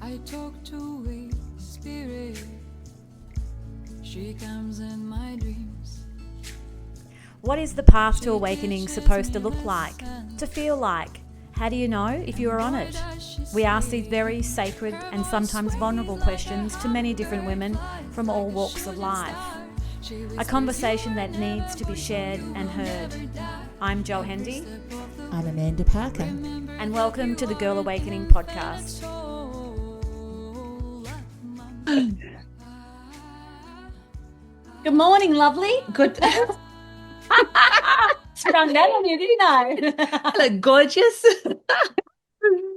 I talk to a spirit. She comes in my dreams. What is the path to awakening supposed to look like, to feel like? How do you know if you are on it? We ask these very sacred and sometimes vulnerable questions to many different women from all walks of life. A conversation that needs to be shared and heard. I'm Jo Hendy. I'm Amanda Parker. And welcome to the Girl Awakening podcast. Good morning, lovely. Good. Sprung that on you, didn't I? Hello, gorgeous.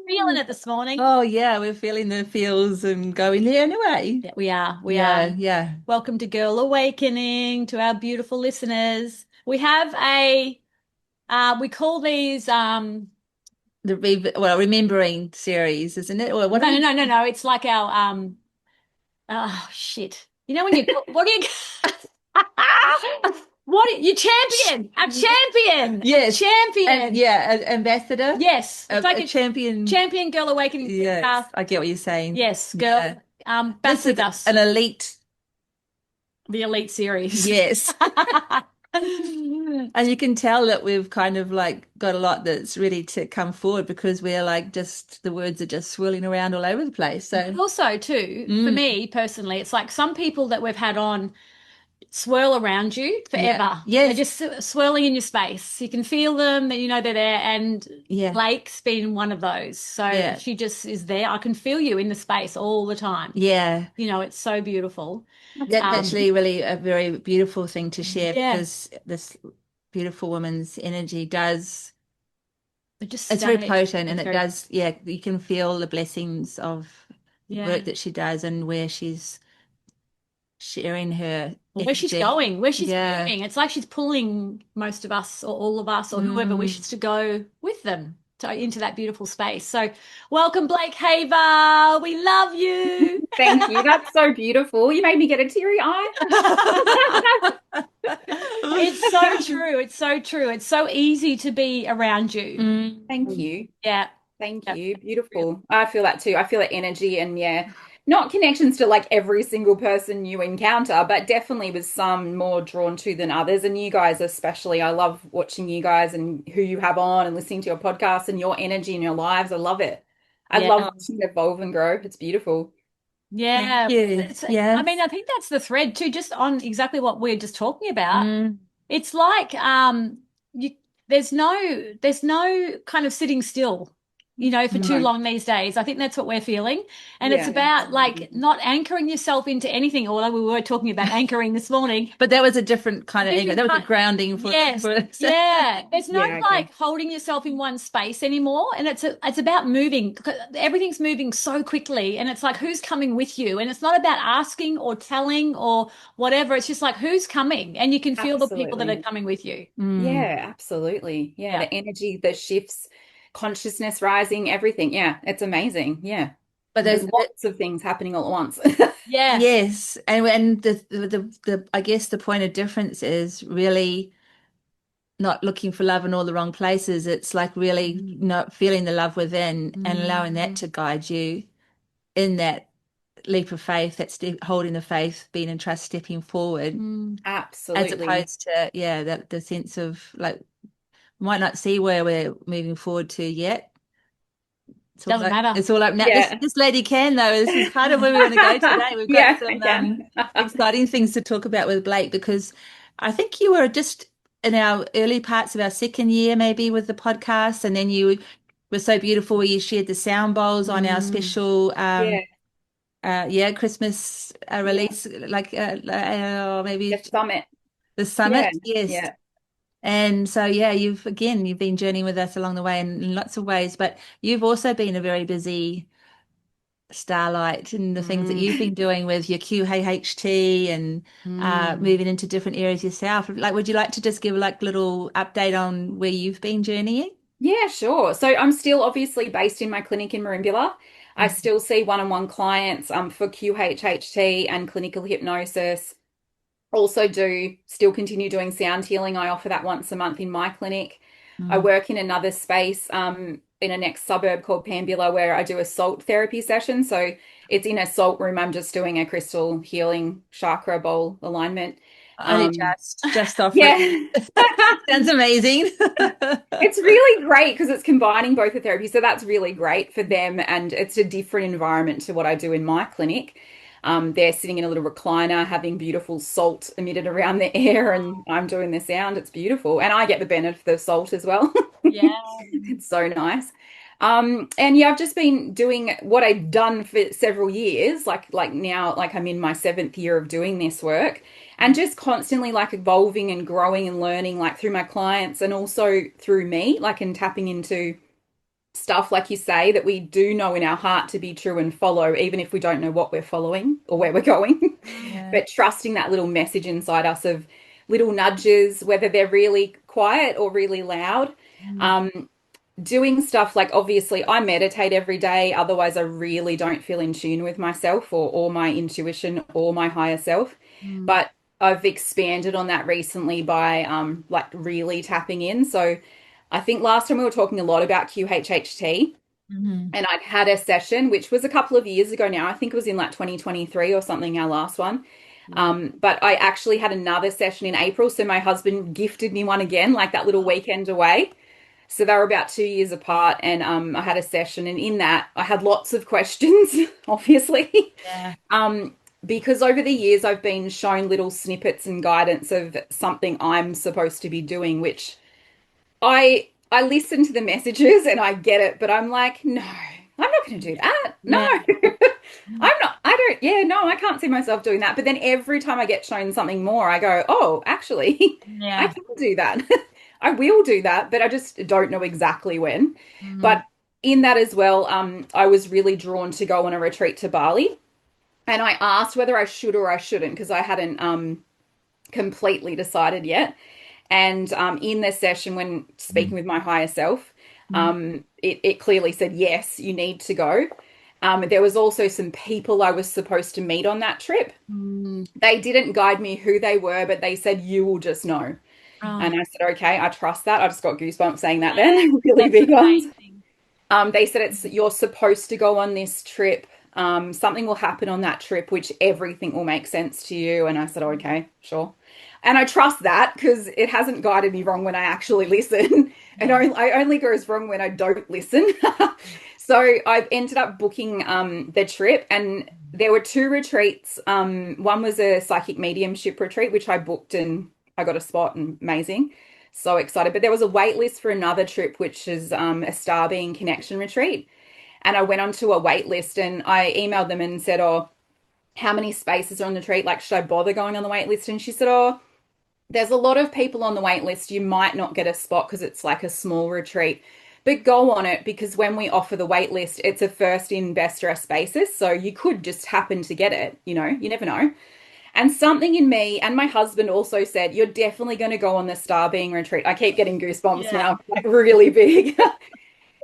Feeling it this morning. Oh, yeah, we're feeling the feels and going there anyway. Yeah, we are. Yeah. Welcome to Girl Awakening, to our beautiful listeners. We have we call these Remembering series, isn't it? Or what? No. It's like our oh shit. You know when you what do you you champion? Our champion. Yes. Champion. Ambassador. Yes. It's like a champion. Champion Girl Awakening. Yes, I get what you're saying. Yes, girl. Yeah. Back with us. An elite. The elite series. Yes. And you can tell that we've kind of like got a lot that's ready to come forward because we're like just the words are just swirling around all over the place. So also too, for me personally, it's like some people that we've had on swirl around you forever. Yeah. They're just swirling in your space. You can feel them, that you know they're there. And Blake's been one of those. So she just is there. I can feel you in the space all the time. Yeah. You know, it's so beautiful. That's actually really a very beautiful thing to share because this beautiful woman's energy does. It's very potent and it does. Yeah, you can feel the blessings of the work that she does and where she's sharing her. Where she's going, where she's moving. It's like she's pulling most of us or all of us or whoever wishes to go with them into that beautiful space. So welcome, Blake Haver. We love you. Thank you. That's so beautiful. You made me get a teary eye. It's so true. It's so true. It's so easy to be around you. Thank you. Yeah. Thank you. Beautiful. I feel that too. I feel that energy and not connections to like every single person you encounter, but definitely with some more drawn to than others. And you guys especially, I love watching you guys and who you have on and listening to your podcast and your energy in your lives. I love it. I love watching it evolve and grow. It's beautiful. Yeah. Yeah. I mean, I think that's the thread too, just on exactly what we're just talking about. It's like there's no kind of sitting still, you know, for too long these days. I think that's what we're feeling. And it's about like not anchoring yourself into anything, although we were talking about anchoring this morning. But that was a different kind of anchor. That was a grounding for us. Yeah. There's no like holding yourself in one space anymore. And it's about moving. Everything's moving so quickly. And it's like, who's coming with you? And it's not about asking or telling or whatever. It's just like, who's coming? And you can feel the people that are coming with you. Yeah, absolutely. Yeah. The energy, the shifts, consciousness rising, everything. Yeah, it's amazing. Yeah. But there's lots of things happening all at once. Yes. And the I guess the point of difference is really not looking for love in all the wrong places. It's like really not feeling the love within and allowing that to guide you in that leap of faith, that's holding the faith, being in trust, stepping forward. Absolutely. As opposed to the sense of like might not see where we're moving forward to yet. Doesn't matter. It's all like now. This lady can though. This is part of where we want to go today. We've got some exciting things to talk about with Blake because I think you were just in our early parts of our second year, maybe with the podcast, and then you were so beautiful where you shared the sound bowls on our special Christmas release, like maybe the summit. Yes. Yeah. And so, you've been journeying with us along the way in lots of ways, but you've also been a very busy starlight in the things that you've been doing with your QHHT and moving into different areas yourself. Like, would you like to just give like a little update on where you've been journeying? Yeah, sure. So I'm still obviously based in my clinic in Merimbula. I still see one-on-one clients for QHHT and clinical hypnosis. Also still continue doing sound healing. I offer that once a month in my clinic. I work in another space in a next suburb called Pambula where I do a salt therapy session. So it's in a salt room. I'm just doing a crystal healing chakra bowl alignment. Only just offering. Yeah. Sounds amazing. It's really great because it's combining both the therapies. So that's really great for them. And it's a different environment to what I do in my clinic. They're sitting in a little recliner, having beautiful salt emitted around the air, and I'm doing the sound. It's beautiful. And I get the benefit of the salt as well. Yeah. It's so nice. And yeah, I've just been doing what I've done for several years, like now, like I'm in my 7th year of doing this work, and just constantly like evolving and growing and learning, like through my clients and also through me, like and tapping into stuff like you say that we do know in our heart to be true and follow, even if we don't know what we're following or where we're going. Yeah. But trusting that little message inside us of little nudges, whether they're really quiet or really loud. Doing stuff like, obviously I meditate every day, otherwise I really don't feel in tune with myself or my intuition or my higher self. But I've expanded on that recently by like really tapping in. So I think last time we were talking a lot about QHHT, and I'd had a session, which was a couple of years ago now. I think it was in like 2023 or something, our last one. But I actually had another session in April. So my husband gifted me one again, like that little weekend away. So they were about 2 years apart, and I had a session, and in that I had lots of questions, obviously. Yeah. Because over the years I've been shown little snippets and guidance of something I'm supposed to be doing, which I listen to the messages and I get it, but I'm like, no, I'm not going to do that. No, I can't see myself doing that. But then every time I get shown something more, I go, oh, actually, I can do that. I will do that, but I just don't know exactly when. But in that as well, I was really drawn to go on a retreat to Bali. And I asked whether I should or I shouldn't because I hadn't completely decided yet. And in this session, when speaking with my higher self, it clearly said, yes, you need to go. There was also some people I was supposed to meet on that trip. They didn't guide me who they were, but they said, you will just know. And I said, okay, I trust that. I just got goosebumps saying that then. Really big ones. They said you're supposed to go on this trip. Something will happen on that trip, which everything will make sense to you. And I said, okay, sure. And I trust that because it hasn't guided me wrong when I actually listen. And I only goes wrong when I don't listen. So I've ended up booking the trip, and there were 2 retreats. One was a psychic mediumship retreat, which I booked and I got a spot, and amazing. So excited. But there was a wait list for another trip, which is a star being connection retreat. And I went onto a wait list and I emailed them and said, oh, how many spaces are on the retreat? Like, should I bother going on the wait list? And she said, oh, there's a lot of people on the wait list. You might not get a spot because it's like a small retreat, but go on it because when we offer the wait list, it's a first in, best dressed basis. So you could just happen to get it, you never know. And something in me and my husband also said, you're definitely going to go on the star being retreat. I keep getting goosebumps now, like really big.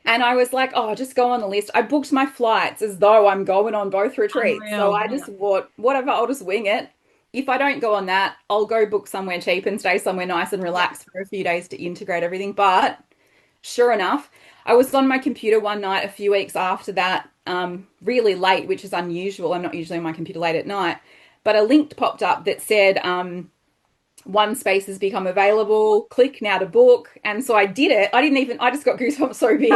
And I was like, oh, just go on the list. I booked my flights as though I'm going on both retreats. So I just thought, whatever, I'll just wing it. If I don't go on that, I'll go book somewhere cheap and stay somewhere nice and relax for a few days to integrate everything. But sure enough, I was on my computer one night a few weeks after that, really late, which is unusual. I'm not usually on my computer late at night. But a link popped up that said, 1 space has become available, click now to book. And so I did it. I just got goosebumps so big.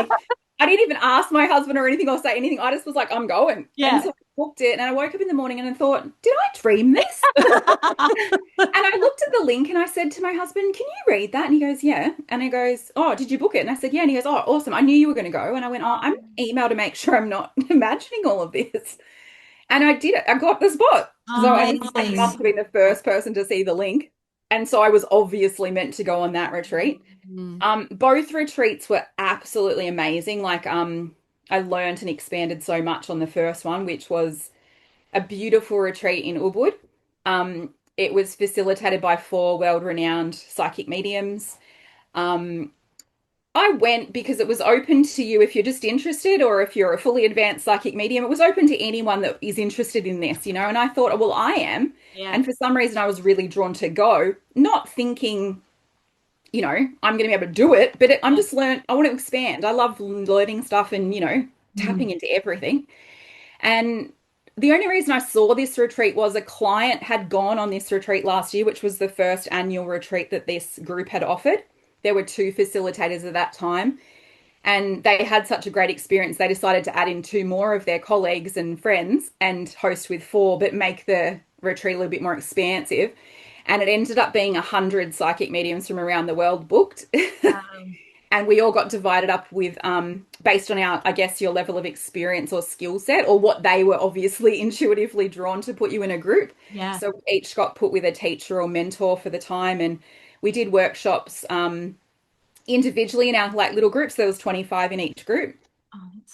I didn't even ask my husband or anything or say anything. I just was like, I'm going. Yeah. And so I booked it, and I woke up in the morning and I thought, did I dream this? And I looked at the link and I said to my husband, can you read that? And he goes, yeah. And he goes, oh, did you book it? And I said, yeah. And he goes, oh, awesome. I knew you were going to go. And I went, oh, I'm going to email to make sure I'm not imagining all of this. And I did it. I got the spot. So I must have been the first person to see the link. And so I was obviously meant to go on that retreat. Both retreats were absolutely amazing. Like I learned and expanded so much on the first one, which was a beautiful retreat in Ubud. It was facilitated by 4 world-renowned psychic mediums. I went because it was open to you if you're just interested, or if you're a fully advanced psychic medium. It was open to anyone that is interested in this, and I thought, well, I am. Yeah. And for some reason I was really drawn to go, not thinking I'm going to be able to do it, but I'm just I want to expand. I love learning stuff and, tapping into everything. And the only reason I saw this retreat was a client had gone on this retreat last year, which was the first annual retreat that this group had offered. There were 2 facilitators at that time, and they had such a great experience. They decided to add in 2 more of their colleagues and friends and host with 4, but make the retreat a little bit more expansive. And it ended up being 100 psychic mediums from around the world booked. And we all got divided up with, based on your level of experience or skill set, or what they were obviously intuitively drawn to put you in a group. Yeah. So each got put with a teacher or mentor for the time. And we did workshops individually in our little groups. There was 25 in each group.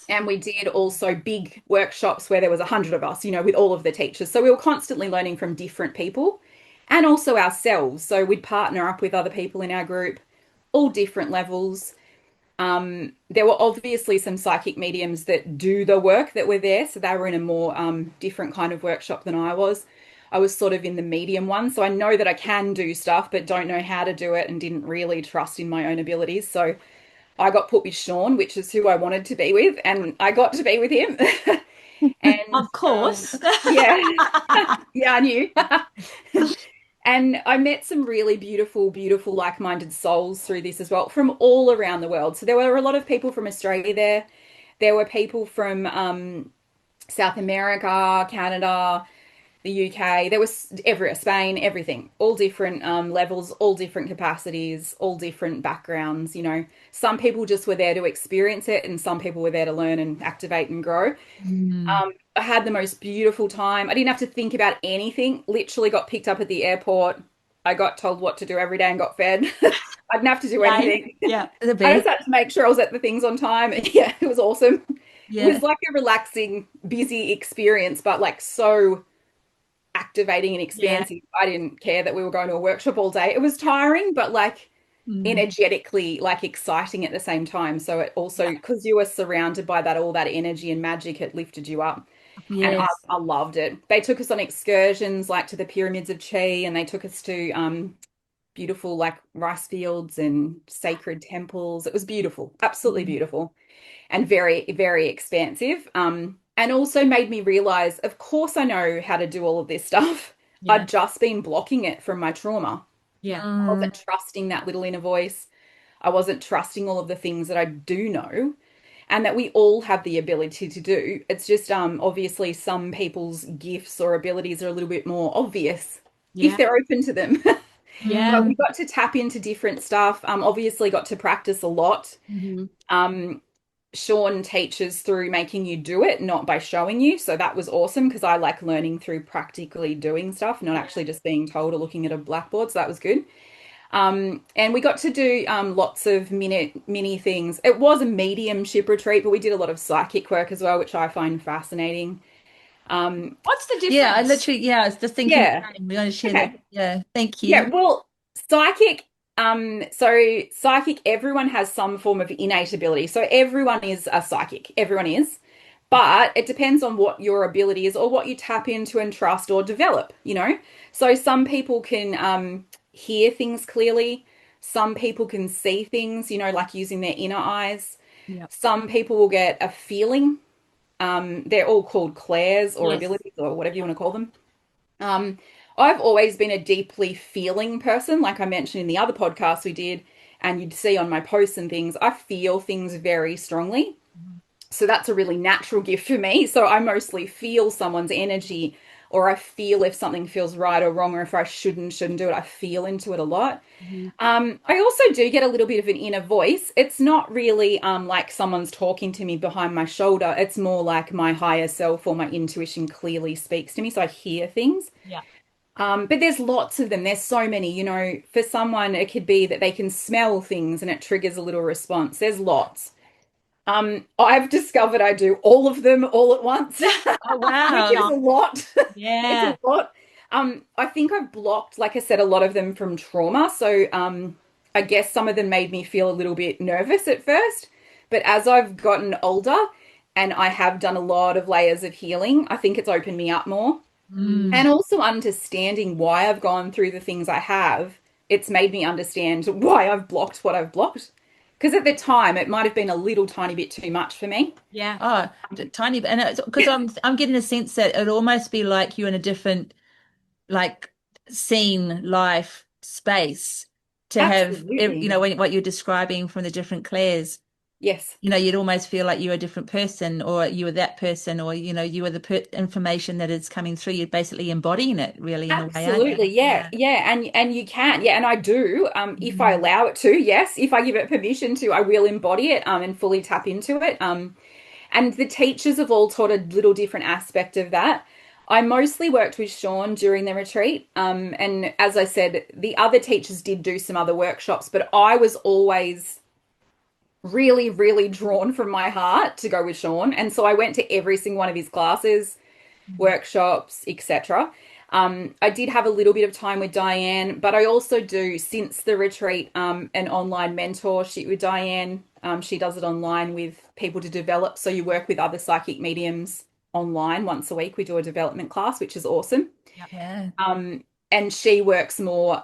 And we did also big workshops where there was 100 of us, with all of the teachers. So we were constantly learning from different people and also ourselves. So we'd partner up with other people in our group, all different levels. There were obviously some psychic mediums that do the work that were there. So they were in a more different kind of workshop than I was. I was sort of in the medium one. So I know that I can do stuff, but don't know how to do it and didn't really trust in my own abilities. So I got put with Sean, which is who I wanted to be with, and I got to be with him. And of course. Yeah, I knew. And I met some really beautiful, beautiful like-minded souls through this as well, from all around the world. So there were a lot of people from Australia there. There were people from South America, Canada, the UK. There was everywhere, Spain, everything, all different levels, all different capacities, all different backgrounds. Some people just were there to experience it, and some people were there to learn and activate and grow. I had the most beautiful time. I didn't have to think about anything. Literally got picked up at the airport. I got told what to do every day and got fed. I didn't have to do anything. Yeah. I just had to make sure I was at the things on time. Yeah, it was awesome. Yeah. It was like a relaxing, busy experience, but so activating and expansive. Yeah. I didn't care that we were going to a workshop all day. It was tiring, but energetically exciting at the same time. So it also, because you were surrounded by all that energy and magic, it lifted you up. Yes. And I loved it. They took us on excursions to the pyramids of Chi, and they took us to beautiful rice fields and sacred temples. It was beautiful, absolutely beautiful, and very, very expansive. And also made me realize, of course I know how to do all of this stuff. Yeah. I'd just been blocking it from my trauma. Yeah. I wasn't trusting that little inner voice. I wasn't trusting all of the things that I do know and that we all have the ability to do. It's just obviously some people's gifts or abilities are a little bit more obvious if they're open to them. Yeah. But we got to tap into different stuff. Obviously got to practice a lot. Mm-hmm. Sean teaches through making you do it, not by showing you. So that was awesome, because I like learning through practically doing stuff, not actually just being told or looking at a blackboard. So that was good. And we got to do lots of mini things. It was a mediumship retreat, but we did a lot of psychic work as well, which I find fascinating. What's the difference? Yeah, I was just thinking. Yeah. We're going to share that. Yeah, thank you. Yeah, well, psychic. So psychic, everyone has some form of innate ability. So everyone is a psychic. Everyone is. But it depends on what your ability is or what you tap into and trust or develop, So some people can hear things clearly. Some people can see things, using their inner eyes. Yep. Some people will get a feeling. They're all called clairs or abilities or whatever you want to call them. I've always been a deeply feeling person, like I mentioned in the other podcast we did, and you'd see on my posts and things, I feel things very strongly. Mm-hmm. So that's a really natural gift for me. So I mostly feel someone's energy, or I feel if something feels right or wrong, or if I shouldn't do it. I feel into it a lot. Mm-hmm. I also do get a little bit of an inner voice. It's not really like someone's talking to me behind my shoulder. It's more like my higher self or my intuition clearly speaks to me. So I hear things. Yeah. But there's lots of them. There's so many, for someone, it could be that they can smell things and it triggers a little response. There's lots. I've discovered I do all of them all at once. Oh, wow. Which is a lot. Yeah. It's a lot. I think I've blocked, like I said, a lot of them from trauma. So I guess some of them made me feel a little bit nervous at first. But as I've gotten older and I have done a lot of layers of healing, I think it's opened me up more. And also understanding why I've gone through the things I have it's made me understand why I've blocked what I've blocked. Because at the time, it might have been a little tiny bit too much for me. Yeah. Tiny bit. And it's because I'm getting a sense that it'd almost be like you're in a different like scene, life, space to have, Absolutely. what you're describing from the different Claires. Yes. You'd almost feel like you're a different person, or you were that person, or you were the information that is coming through. You're basically embodying it, really, in a way, aren't you? Absolutely. Yeah. And you can. Yeah. And I do. If I allow it to, yes. If I give it permission to, I will embody it and fully tap into it. And the teachers have all taught a little different aspect of that. I mostly worked with Sean during the retreat. And as I said, the other teachers did do some other workshops, but I was always really, really drawn from my heart to go with Sean. And so I went to every single one of his classes, workshops, etc. I did have a little bit of time with Diane, but I also do, since the retreat, an online mentorship with Diane. She does it online with people to develop. So you work with other psychic mediums online once a week. We do a development class, which is awesome. Yeah. And she works more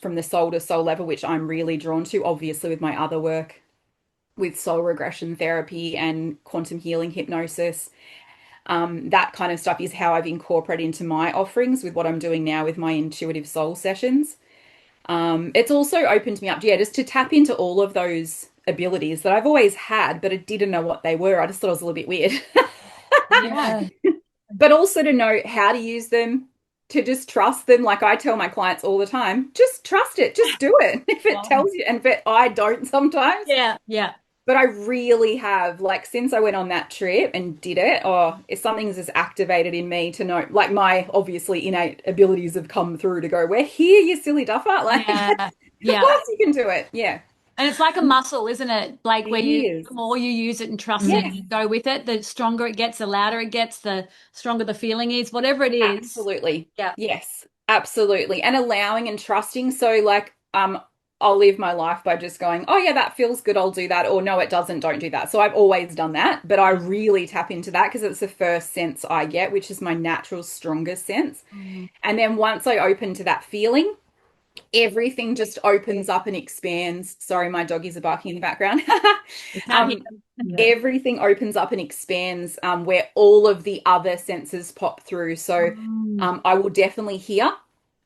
from the soul to soul level, which I'm really drawn to, obviously, with my other work with soul regression therapy and quantum healing hypnosis. That kind of stuff is how I've incorporated into my offerings with what I'm doing now with my intuitive soul sessions. It's also opened me up, just to tap into all of those abilities that I've always had, but I didn't know what they were. I just thought it was a little bit weird. Yeah. But also to know how to use them, to just trust them. Like I tell my clients all the time, just trust it, just do it. If it tells you, and but I don't sometimes. Yeah. But I really have, like, since I went on that trip and did it, if something's just activated in me to know, like my obviously innate abilities have come through to go, we're here, you silly duffer. Like, of course you can do it. Yeah. And it's like a muscle, isn't it? Like the more you use it and trust it and go with it, the stronger it gets, the louder it gets, the stronger the feeling is, whatever it is. Absolutely. Yeah. Yes, absolutely. And allowing and trusting. So like, I'll live my life by just going, oh yeah, that feels good, I'll do that. Or no, it doesn't, don't do that. So I've always done that, but I really tap into that because it's the first sense I get, which is my natural, strongest sense. And then once I open to that feeling, everything just opens up and expands. Sorry, my doggies are barking in the background. Everything opens up and expands where all of the other senses pop through. So I will definitely hear.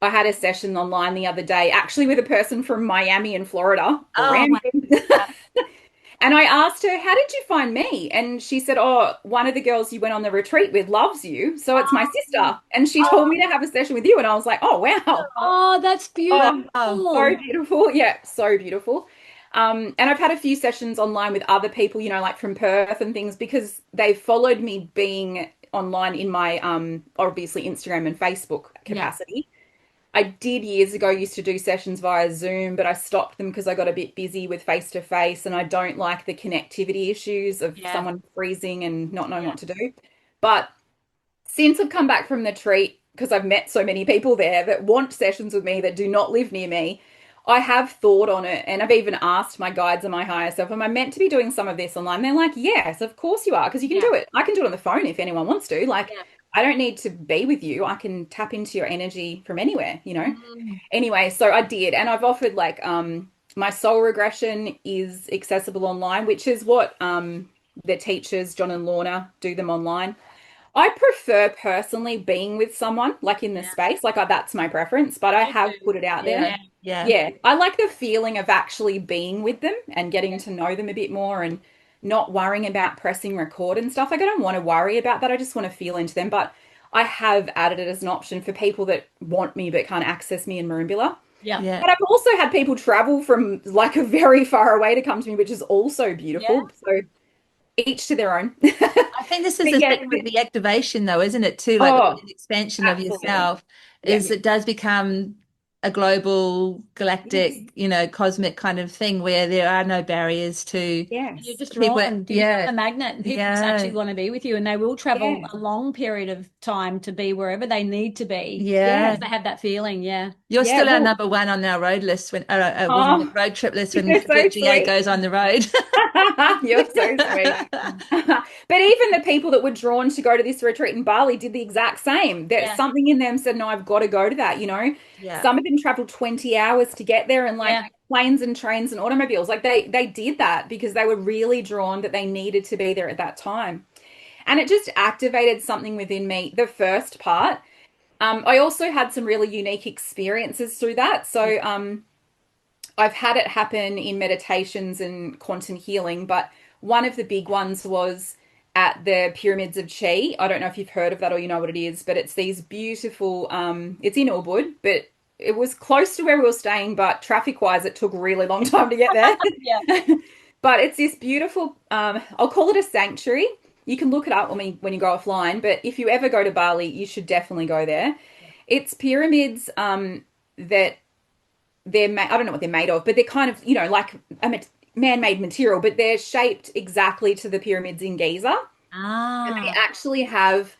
I had a session online the other day, actually with a person from Miami in Florida. And I asked her, how did you find me? And she said, oh, one of the girls you went on the retreat with loves you. So it's my sister. And she told me to have a session with you. And I was like, oh, wow. Oh, that's beautiful. So beautiful. Yeah, so beautiful. And I've had a few sessions online with other people, like from Perth and things, because they followed me being online in my, obviously, Instagram and Facebook capacity. Yeah. I did years ago used to do sessions via Zoom, but I stopped them because I got a bit busy with face-to-face and I don't like the connectivity issues of someone freezing and not knowing what to do. But since I've come back from the retreat, because I've met so many people there that want sessions with me that do not live near me, I have thought on it, and I've even asked my guides and my higher self, am I meant to be doing some of this online? They're like, yes, of course you are, because you can do it. I can do it on the phone if anyone wants to. I don't need to be with you. I can tap into your energy from anywhere, Anyway, so I did. And I've offered my soul regression is accessible online, which is what the teachers, John and Lorna, do them online. I prefer personally being with someone like in the space, that's my preference, but I have put it out there. Yeah. I like the feeling of actually being with them and getting to know them a bit more and not worrying about pressing record and stuff. I don't want to worry about that. I just want to feel into them. But I have added it as an option for people that want me but can't access me in Merimbula. Yeah. But I've also had people travel from a very far away to come to me, which is also beautiful. Yeah. So each to their own. I think this is the thing with the activation though, isn't it too? The expansion of yourself is it does become a global, galactic, cosmic kind of thing where there are no barriers to. Yes. You're just drawn. You're a magnet. And people actually want to be with you, and they will travel a long period of time to be wherever they need to be. Yeah. They have that feeling. Yeah. You're still our number one on our road list when road trip list when GA goes on the road. You're so sweet. But even the people that were drawn to go to this retreat in Bali did the exact same. There's something in them said, no, I've got to go to that, Some of the even travel 20 hours to get there, and like Yeah. planes and trains and automobiles. Like they did that because they were really drawn that they needed to be there at that time. And it just activated something within me, the first part. I also had some really unique experiences through that. So I've had it happen in meditations and quantum healing, but one of the big ones was at the Pyramids of Chi. I don't know if you've heard of that or you know what it is, but it's these beautiful, it's in Ubud, but it was close to where we were staying, but traffic wise, it took a really long time to get there. Yeah. But it's this beautiful, I'll call it a sanctuary. You can look it up when you go offline, but if you ever go to Bali, you should definitely go there. It's pyramids that I don't know what they're made of, but they're kind of, like a man-made material, but they're shaped exactly to the pyramids in Giza. And they actually have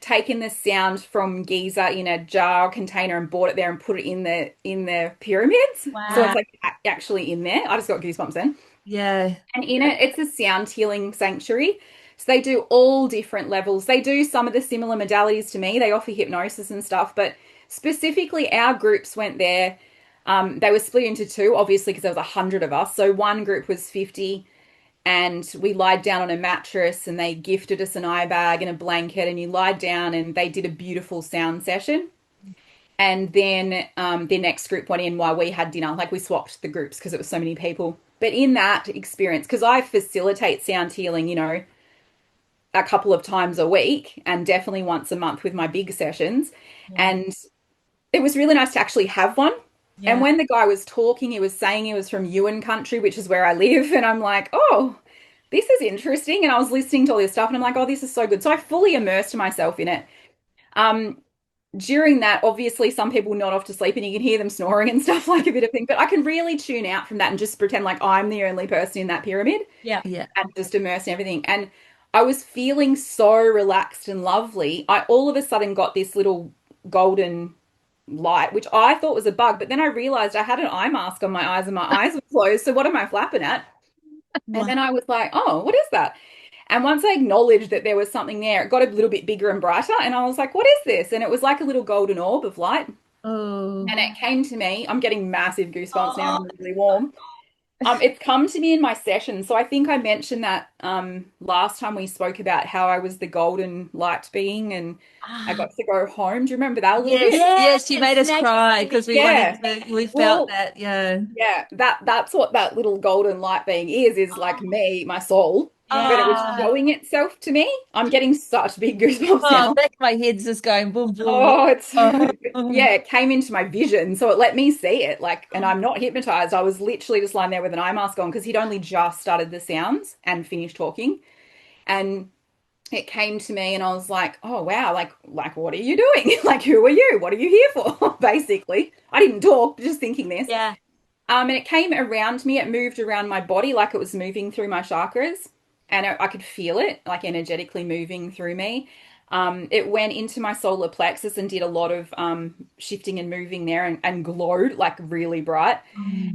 taken the sound from Giza in a jar or container and brought it there and put it in the pyramids. Wow. So it's like actually in there. I just got goosebumps then. Yeah. And in it, it's a sound healing sanctuary. So they do all different levels. They do some of the similar modalities to me. They offer hypnosis and stuff, but specifically our groups went there. They were split into two, obviously, because there was 100 of us. So one group was 50, and we lied down on a mattress, and they gifted us an eye bag and a blanket, and you lied down, and they did a beautiful sound session. And then the next group went in while we had dinner. Like we swapped the groups because it was so many people. But in that experience, because I facilitate sound healing, a couple of times a week and definitely once a month with my big sessions. Yeah. And it was really nice to actually have one. Yeah. And when the guy was talking, he was saying he was from Yuan country, which is where I live. And I'm like, oh, this is interesting. And I was listening to all this stuff and I'm like, oh, this is so good. So I fully immersed myself in it. During that, obviously, some people nod off to sleep and you can hear them snoring and stuff, like a bit of thing. But I can really tune out from that and just pretend like I'm the only person in that pyramid. Yeah. Yeah. And just immerse in everything. And I was feeling so relaxed and lovely. I all of a sudden got this little golden light, which I thought was a bug. But then I realized I had an eye mask on my eyes and my eyes were closed. So what am I flapping at? And then I was like, oh, what is that? And once I acknowledged that there was something there, it got a little bit bigger and brighter. And I was like, what is this? And it was like a little golden orb of light. Oh. And it came to me. I'm getting massive goosebumps now. I'm really warm. It's come to me in my session. So I think I mentioned that last time we spoke about how I was the golden light being and I got to go home. Do you remember that a little bit? Yes, you made us cry because we felt that. Yeah. Yeah, that's what that little golden light being is like me, my soul. But it was showing itself to me. I'm getting such big goosebumps now. Back my head's just going boom, boom. Yeah, it came into my vision, so it let me see it. And I'm not hypnotized. I was literally just lying there with an eye mask on because he'd only just started the sounds and finished talking, and it came to me, and I was like, oh wow, like what are you doing? Like who are you? What are you here for? Basically, I didn't talk, just thinking this. Yeah. And it came around me. It moved around my body like it was moving through my chakras. And I could feel it like energetically moving through me. It went into my solar plexus and did a lot of shifting and moving there and glowed like really bright.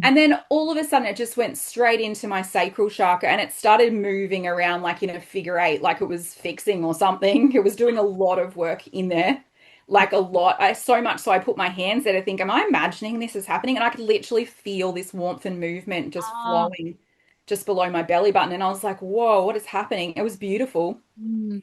And then all of a sudden it just went straight into my sacral chakra and it started moving around like in a figure eight, like it was fixing or something. It was doing a lot of work in there, like a lot. So much so I put my hands there to think, am I imagining this is happening? And I could literally feel this warmth and movement just flowing just below my belly button. And I was like, whoa, what is happening? It was beautiful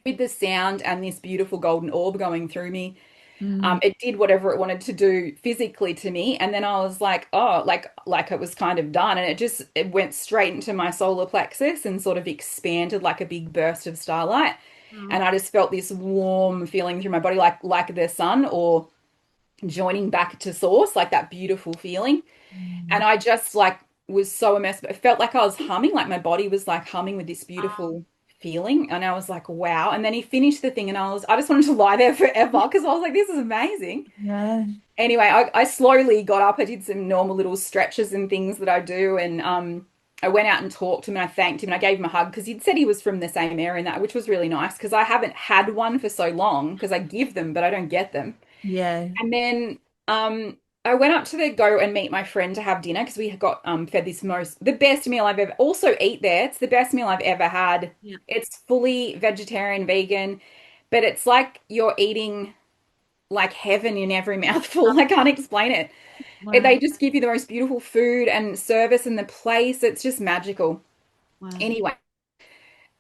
with the sound and this beautiful golden orb going through me. It did whatever it wanted to do physically to me. And then I was like, oh, like it was kind of done. And it went straight into my solar plexus and sort of expanded like a big burst of starlight. And I just felt this warm feeling through my body, like the sun or joining back to source, like that beautiful feeling. And I just was so immersed. It felt like I was humming, like my body was like humming with this beautiful feeling. And I was like, wow. And then he finished the thing and I just wanted to lie there forever because I was like, this is amazing. Yeah. Anyway, I slowly got up. I did some normal little stretches and things that I do. And I went out and talked to him and I thanked him and I gave him a hug because he'd said he was from the same area and that, which was really nice because I haven't had one for so long because I give them, but I don't get them. Yeah. And then I went up to go and meet my friend to have dinner because we got fed the best meal I've ever also eat there. It's the best meal I've ever had. Yeah. It's fully vegetarian, vegan, but it's like you're eating like heaven in every mouthful. I can't explain it. Wow. They just give you the most beautiful food and service, and the place, it's just magical. Wow. Anyway,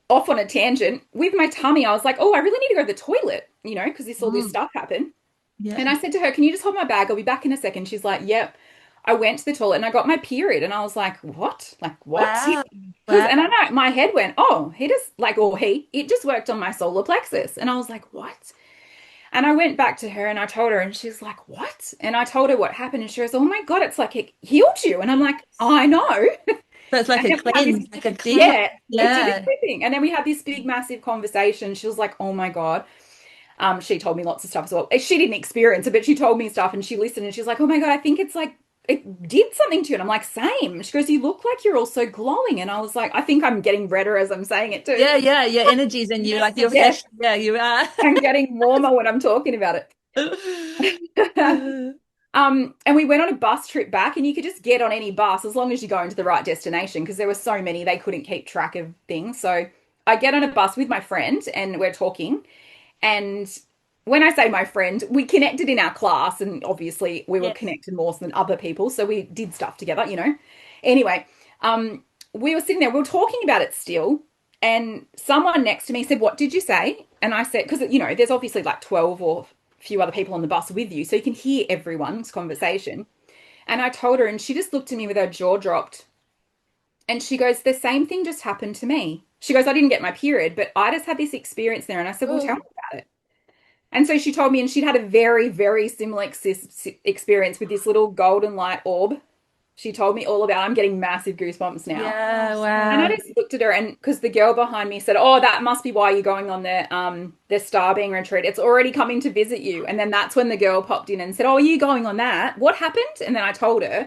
off on a tangent with my tummy, I was like, oh, I really need to go to the toilet, you know, because all this stuff happened. Yeah. And I said to her, can you just hold my bag? I'll be back in a second. She's like, yep. I went to the toilet and I got my period, and I was like, what? Like, what? Wow. And I know my head went, oh, it just worked on my solar plexus. And I was like, what? And I went back to her and I told her, and she's like, what? And I told her what happened, and she goes, oh my God, it's like it healed you. And I'm like, I know. So it's like And a then we had cleanse, this- like a deep. yeah, it did Yeah. everything. And then we had this big, massive conversation. She was like, oh my God. She told me lots of stuff as well. She didn't experience it, but she told me stuff, and she listened, and she's like, oh my God, I think it's like, it did something to you. And I'm like, same. She goes, you look like you're also glowing. And I was like, I think I'm getting redder as I'm saying it too. Yeah, yeah, your energies and you, like your Yes. yeah, you are. I'm getting warmer when I'm talking about it. And we went on a bus trip back, and you could just get on any bus as long as you go into the right destination, because there were so many, they couldn't keep track of things. So I get on a bus with my friend and we're talking. And when I say my friend, we connected in our class, and obviously we were connected more than other people. So we did stuff together, you know. Anyway, we were sitting there, we were talking about it still. And someone next to me said, what did you say? And I said, because, you know, there's obviously like 12 or a few other people on the bus with you, so you can hear everyone's conversation. And I told her, and she just looked at me with her jaw dropped. And she goes, the same thing just happened to me. She goes, I didn't get my period, but I just had this experience there. And I said, well, tell me about it. And so she told me, and she'd had a very, very similar experience with this little golden light orb. She told me all about it. I'm getting massive goosebumps now. Yeah, wow. And I just looked at her, and because the girl behind me said, oh, that must be why you're going on the Star Being retreat. It's already coming to visit you. And then that's when the girl popped in and said, oh, are you going on that? What happened? And then I told her.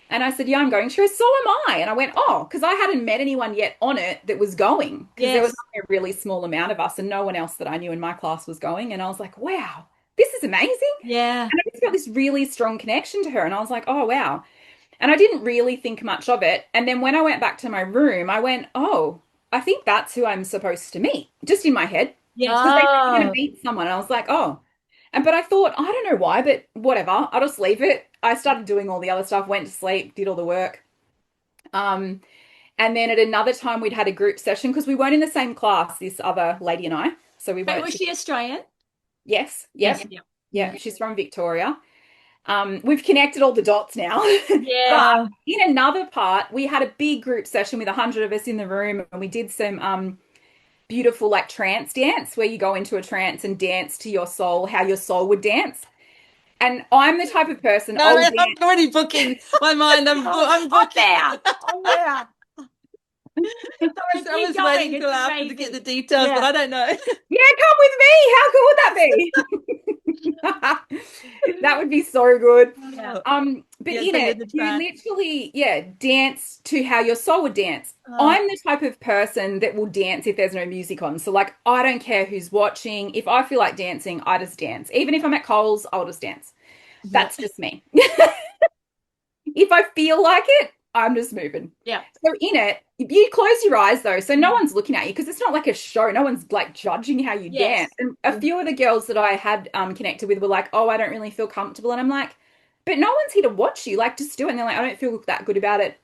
And I said, yeah, I'm going. She goes, so am I. And I went, oh, because I hadn't met anyone yet on it that was going. Because there was only a really small amount of us, and no one else that I knew in my class was going. And I was like, wow, this is amazing. Yeah. And I just got this really strong connection to her. And I was like, oh, wow. And I didn't really think much of it. And then when I went back to my room, I went, oh, I think that's who I'm supposed to meet, just in my head. Yeah. Because they were going to meet someone. And I was like, oh. But I thought, I don't know why, but whatever. I'll just leave it. I started doing all the other stuff, went to sleep, did all the work. And then at another time, we'd had a group session because we weren't in the same class, this other lady and I. So we weren't. Was she Australian? Yes. Yep. Yeah. She's from Victoria. We've connected all the dots now. Yeah. But in another part, we had a big group session with 100 of us in the room, and we did some beautiful like trance dance where you go into a trance and dance to your soul, how your soul would dance. And I'm the type of person. I'm already booking my mind. I'm booked there. I'm there. I was waiting till after to get the details, but I don't know. Yeah, come with me. How cool would that be? That would be so good. Yeah. But you literally, dance to how your soul would dance. I'm the type of person that will dance if there's no music on. So like, I don't care who's watching. If I feel like dancing, I just dance. Even if I'm at Coles, I'll just dance. That's just me. If I feel like it, I'm just moving. Yeah. So in it, you close your eyes though, so no one's looking at you because it's not like a show. No one's like judging how you dance. And a few of the girls that I had connected with were like, oh, I don't really feel comfortable. And I'm like, but no one's here to watch you. Like, just do it. And they're like, I don't feel that good about it.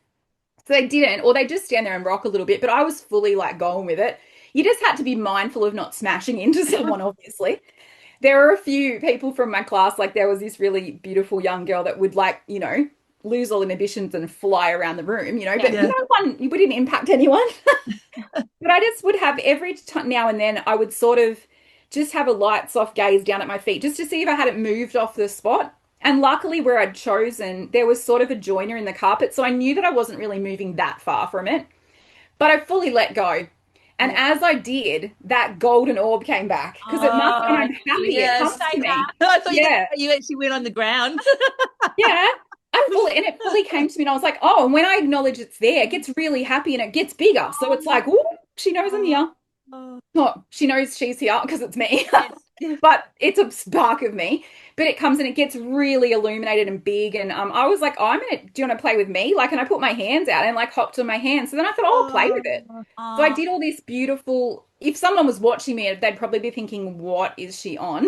So they didn't, or they just stand there and rock a little bit. But I was fully like going with it. You just had to be mindful of not smashing into someone, obviously. There were a few people from my class, like there was this really beautiful young girl that would like, you know, lose all inhibitions and fly around the room, you know, but no one, we didn't impact anyone. But I just would have every now and then I would sort of just have a light, soft gaze down at my feet just to see if I hadn't moved off the spot. And luckily where I'd chosen, there was sort of a joiner in the carpet. So I knew that I wasn't really moving that far from it, but I fully let go. And as I did, that golden orb came back because it must, and I'm happy it comes to me. I thought you actually went on the ground. Yeah. And it fully came to me and I was like, oh, and when I acknowledge it's there, it gets really happy and it gets bigger. So it's like, oh, she knows I'm here. Oh, she knows she's here because it's me. But it's a spark of me. But it comes and it gets really illuminated and big. And I was like, oh, do you want to play with me? Like, and I put my hands out and like hopped on my hands. So then I thought, oh, I'll play with it. So I did all this beautiful if someone was watching me, they'd probably be thinking, what is she on?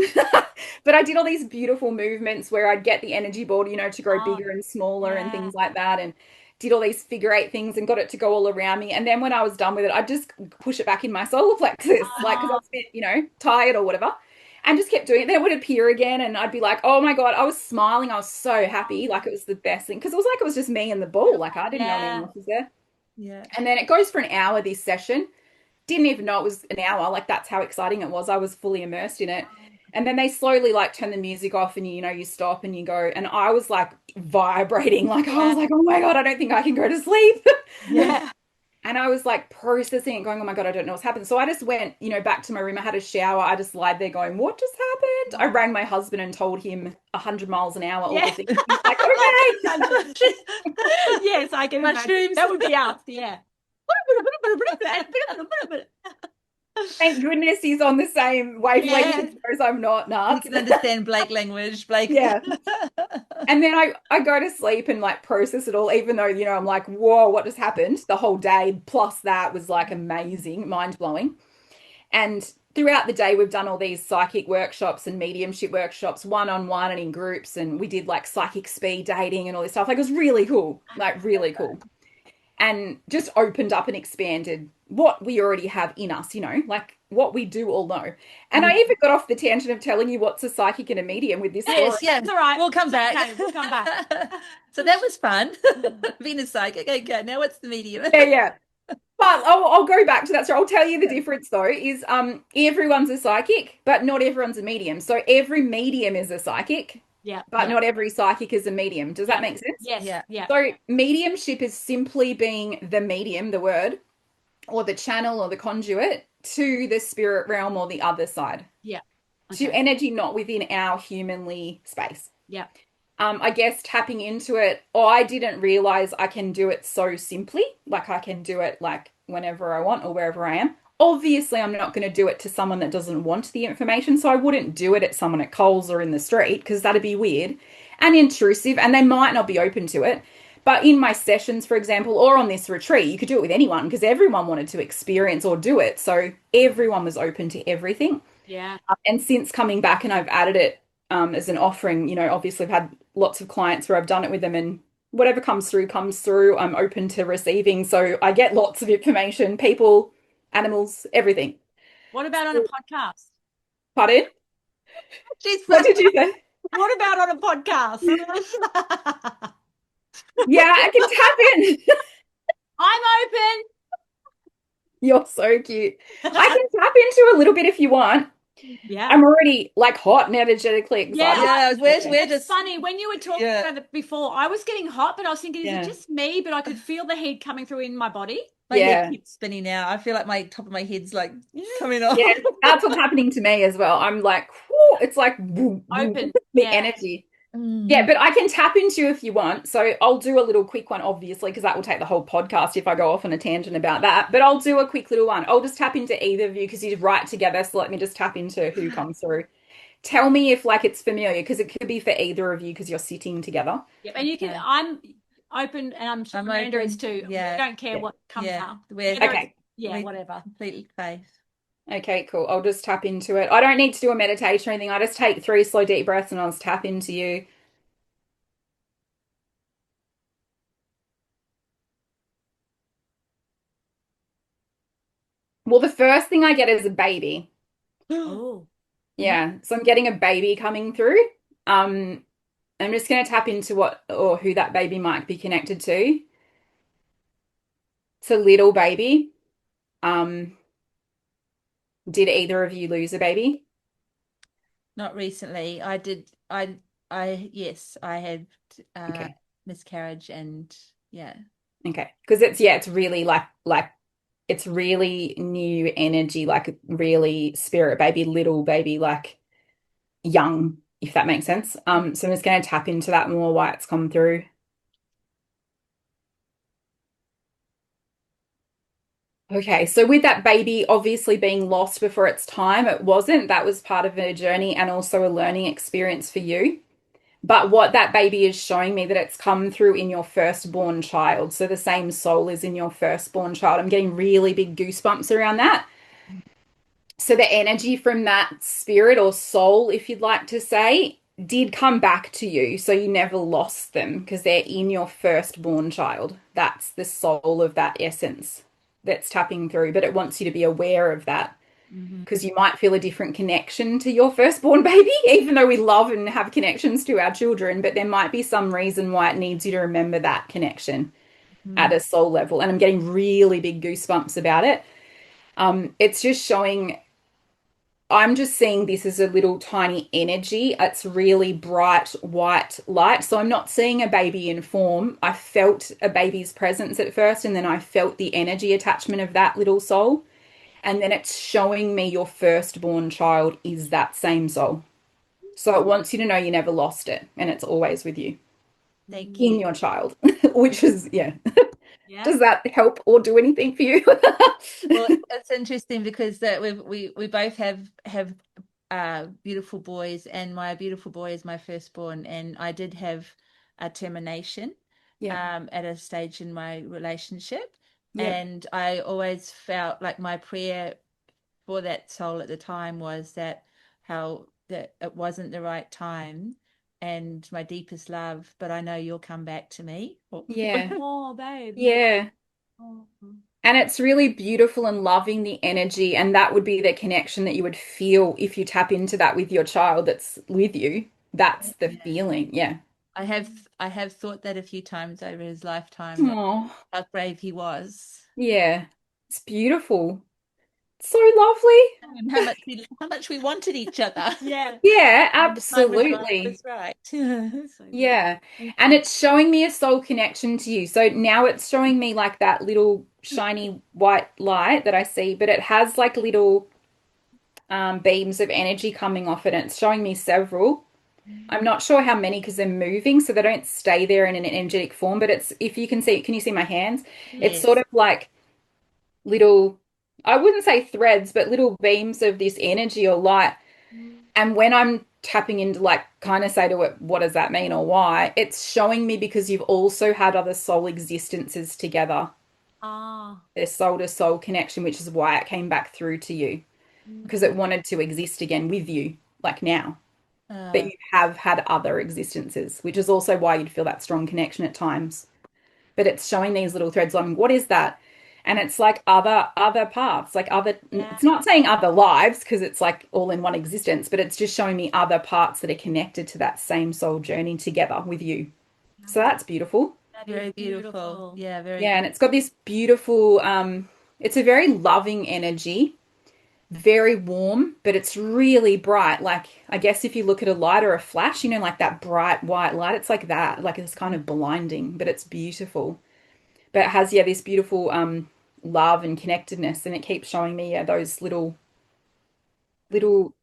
But I did all these beautiful movements where I'd get the energy ball, to grow bigger and smaller and things like that. And did all these figure eight things and got it to go all around me. And then when I was done with it, I'd just push it back in my solar plexus, like, because I was a bit, tired or whatever. And just kept doing it. Then it would appear again, and I'd be like, oh my God, I was smiling. I was so happy. Like, it was the best thing. Because it was like it was just me and the ball. Like, I didn't know anyone else was there. Yeah. And then it goes for an hour, this session. Didn't even know it was an hour. Like, that's how exciting it was. I was fully immersed in it. And then they slowly like turn the music off and you stop and you go. And I was like vibrating. Like, I was like, oh my God, I don't think I can go to sleep. Yeah. And I was like processing it, going, oh my God, I don't know what's happened. So I just went, back to my room. I had a shower. I just lied there going, what just happened? I rang my husband and told him 100 miles an hour. All the things. He's like, okay. Yes, I can imagine. That would be us, yeah. Thank goodness he's on the same wavelength as I'm not. You can understand Blake language, Blake. Yeah. And then I go to sleep and like process it all, even though, I'm like, whoa, what just happened? The whole day plus that was like amazing, mind-blowing. And throughout the day, we've done all these psychic workshops and mediumship workshops, one-on-one and in groups. And we did like psychic speed dating and all this stuff. Like, it was really cool, like really cool. And just opened up and expanded what we already have in us, like what we do all know. And I even got off the tangent of telling you what's a psychic and a medium with this story. Yes, yeah. That's all right. We'll come back. Okay, we'll come back. So that was fun. Being a psychic. Okay, now what's the medium? Yeah. But I'll go back to that. So I'll tell you the difference though is everyone's a psychic, but not everyone's a medium. So every medium is a psychic. Yeah. But not every psychic is a medium. Does that make sense? Yes. Yeah. So mediumship is simply being the medium, the word, or the channel or the conduit to the spirit realm or the other side. Yeah. Okay. To energy not within our humanly space. Yeah. I guess tapping into it, I didn't realize I can do it so simply. Like, I can do it like whenever I want or wherever I am. Obviously, I'm not going to do it to someone that doesn't want the information. So I wouldn't do it at someone at Coles or in the street because that'd be weird and intrusive and they might not be open to it. But in my sessions, for example, or on this retreat, you could do it with anyone because everyone wanted to experience or do it. So everyone was open to everything. Yeah. And since coming back and I've added it as an offering, obviously I've had lots of clients where I've done it with them and whatever comes through. I'm open to receiving. So I get lots of information, people, animals, everything. What about on a podcast? Pardon? What did you say? What about on a podcast? Yeah, I can tap in. I'm open. You're so cute. I can tap into a little bit if you want. Yeah. I'm already like hot and energetically excited. Yeah, we're just funny. When you were talking about it before, I was getting hot, but I was thinking, is it just me? But I could feel the heat coming through in my body. My head keeps spinning now. I feel like my top of my head's like coming off. Yeah, that's what's happening to me as well. I'm like, whoo, it's like open the energy. Yeah, but I can tap into if you want. So I'll do a little quick one, obviously, because that will take the whole podcast if I go off on a tangent about that. But I'll do a quick little one. I'll just tap into either of you because you're right together. So let me just tap into who comes through. Tell me if like it's familiar because it could be for either of you because you're sitting together. Yep, and you can. I'm open, and I'm sure Amanda is too. Yeah, we don't care what comes up. Okay. Yeah, whatever. Completely safe. Okay, cool. I'll just tap into it. I don't need to do a meditation or anything. I just take 3 slow, deep breaths and I'll just tap into you. Well, the first thing I get is a baby. Oh. Yeah. So I'm getting a baby coming through. I'm just going to tap into what or who that baby might be connected to. It's a little baby. Did either of you lose a baby? Not recently. I did. Yes, I had miscarriage and Okay. Because it's really like it's really new energy, like really spirit baby, little baby, like young, if that makes sense. So I'm just going to tap into that more why it's come through. Okay, so with that baby obviously being lost before its time, it wasn't. That was part of a journey and also a learning experience for you. But what that baby is showing me that it's come through in your firstborn child. So the same soul is in your firstborn child. I'm getting really big goosebumps around that. So the energy from that spirit or soul, if you'd like to say, did come back to you. So you never lost them because they're in your firstborn child. That's the soul of that essence that's tapping through. But it wants you to be aware of that because you might feel a different connection to your firstborn baby, even though we love and have connections to our children. But there might be some reason why it needs you to remember that connection at a soul level. And I'm getting really big goosebumps about it. It's just showing. I'm just seeing this as a little tiny energy. It's really bright white light. So I'm not seeing a baby in form. I felt a baby's presence at first, and then I felt the energy attachment of that little soul. And then it's showing me your firstborn child is that same soul. So it wants you to know you never lost it and it's always with you Thank in you. your child, which is, yeah. Yeah. Does that help or do anything for you? Well, it's interesting because that we both have beautiful boys, and my beautiful boy is my firstborn, and I did have a termination Yeah. at a stage in my relationship, Yeah. and I always felt like my prayer for that soul at the time was that how that it wasn't the right time and my deepest love, but I know you'll come back to me. Yeah. Oh, babe. Yeah. Oh. And it's really beautiful and loving the energy. And that would be the connection that you would feel if you tap into that with your child that's with you. That's the Yeah. feeling. Yeah. I have thought that a few times over his lifetime, that Oh, how brave he was. yeah. It's beautiful. So lovely. And how much we wanted each other. Yeah. Yeah, And the time was right, absolutely. was right. So good. Yeah. Thank And you. it's showing me a soul connection to you. So now it's showing me like that little shiny white light that I see, but it has like little beams of energy coming off it. And it's showing me several. I'm not sure how many because they're moving, so they don't stay there in an energetic form. But it's, if you can see, can you see my hands? It's sort Yes. of like little, I wouldn't say threads, but little beams of this energy or light. And when I'm tapping into like kind of say to it, what does that mean or why? It's showing me because you've also had other soul existences together. Ah. There's soul to soul connection, which is why it came back through to you because it wanted to exist again with you, like now. But Uh, you have had other existences, which is also why you'd feel that strong connection at times. But it's showing these little threads on what is that? And it's like other paths, like other, Yeah. it's not saying other lives because it's like all in one existence, but it's just showing me other parts that are connected to that same soul journey together with you. So that's beautiful. That is very beautiful. beautiful. Yeah, very Yeah, and it's got this beautiful it's a very loving energy, very warm, but it's really bright. Like, I guess if you look at a light or a flash, like that bright white light, it's like that. Like it's kind of blinding, but it's beautiful. But it has, yeah, this beautiful love and connectedness, and it keeps showing me, yeah, those little,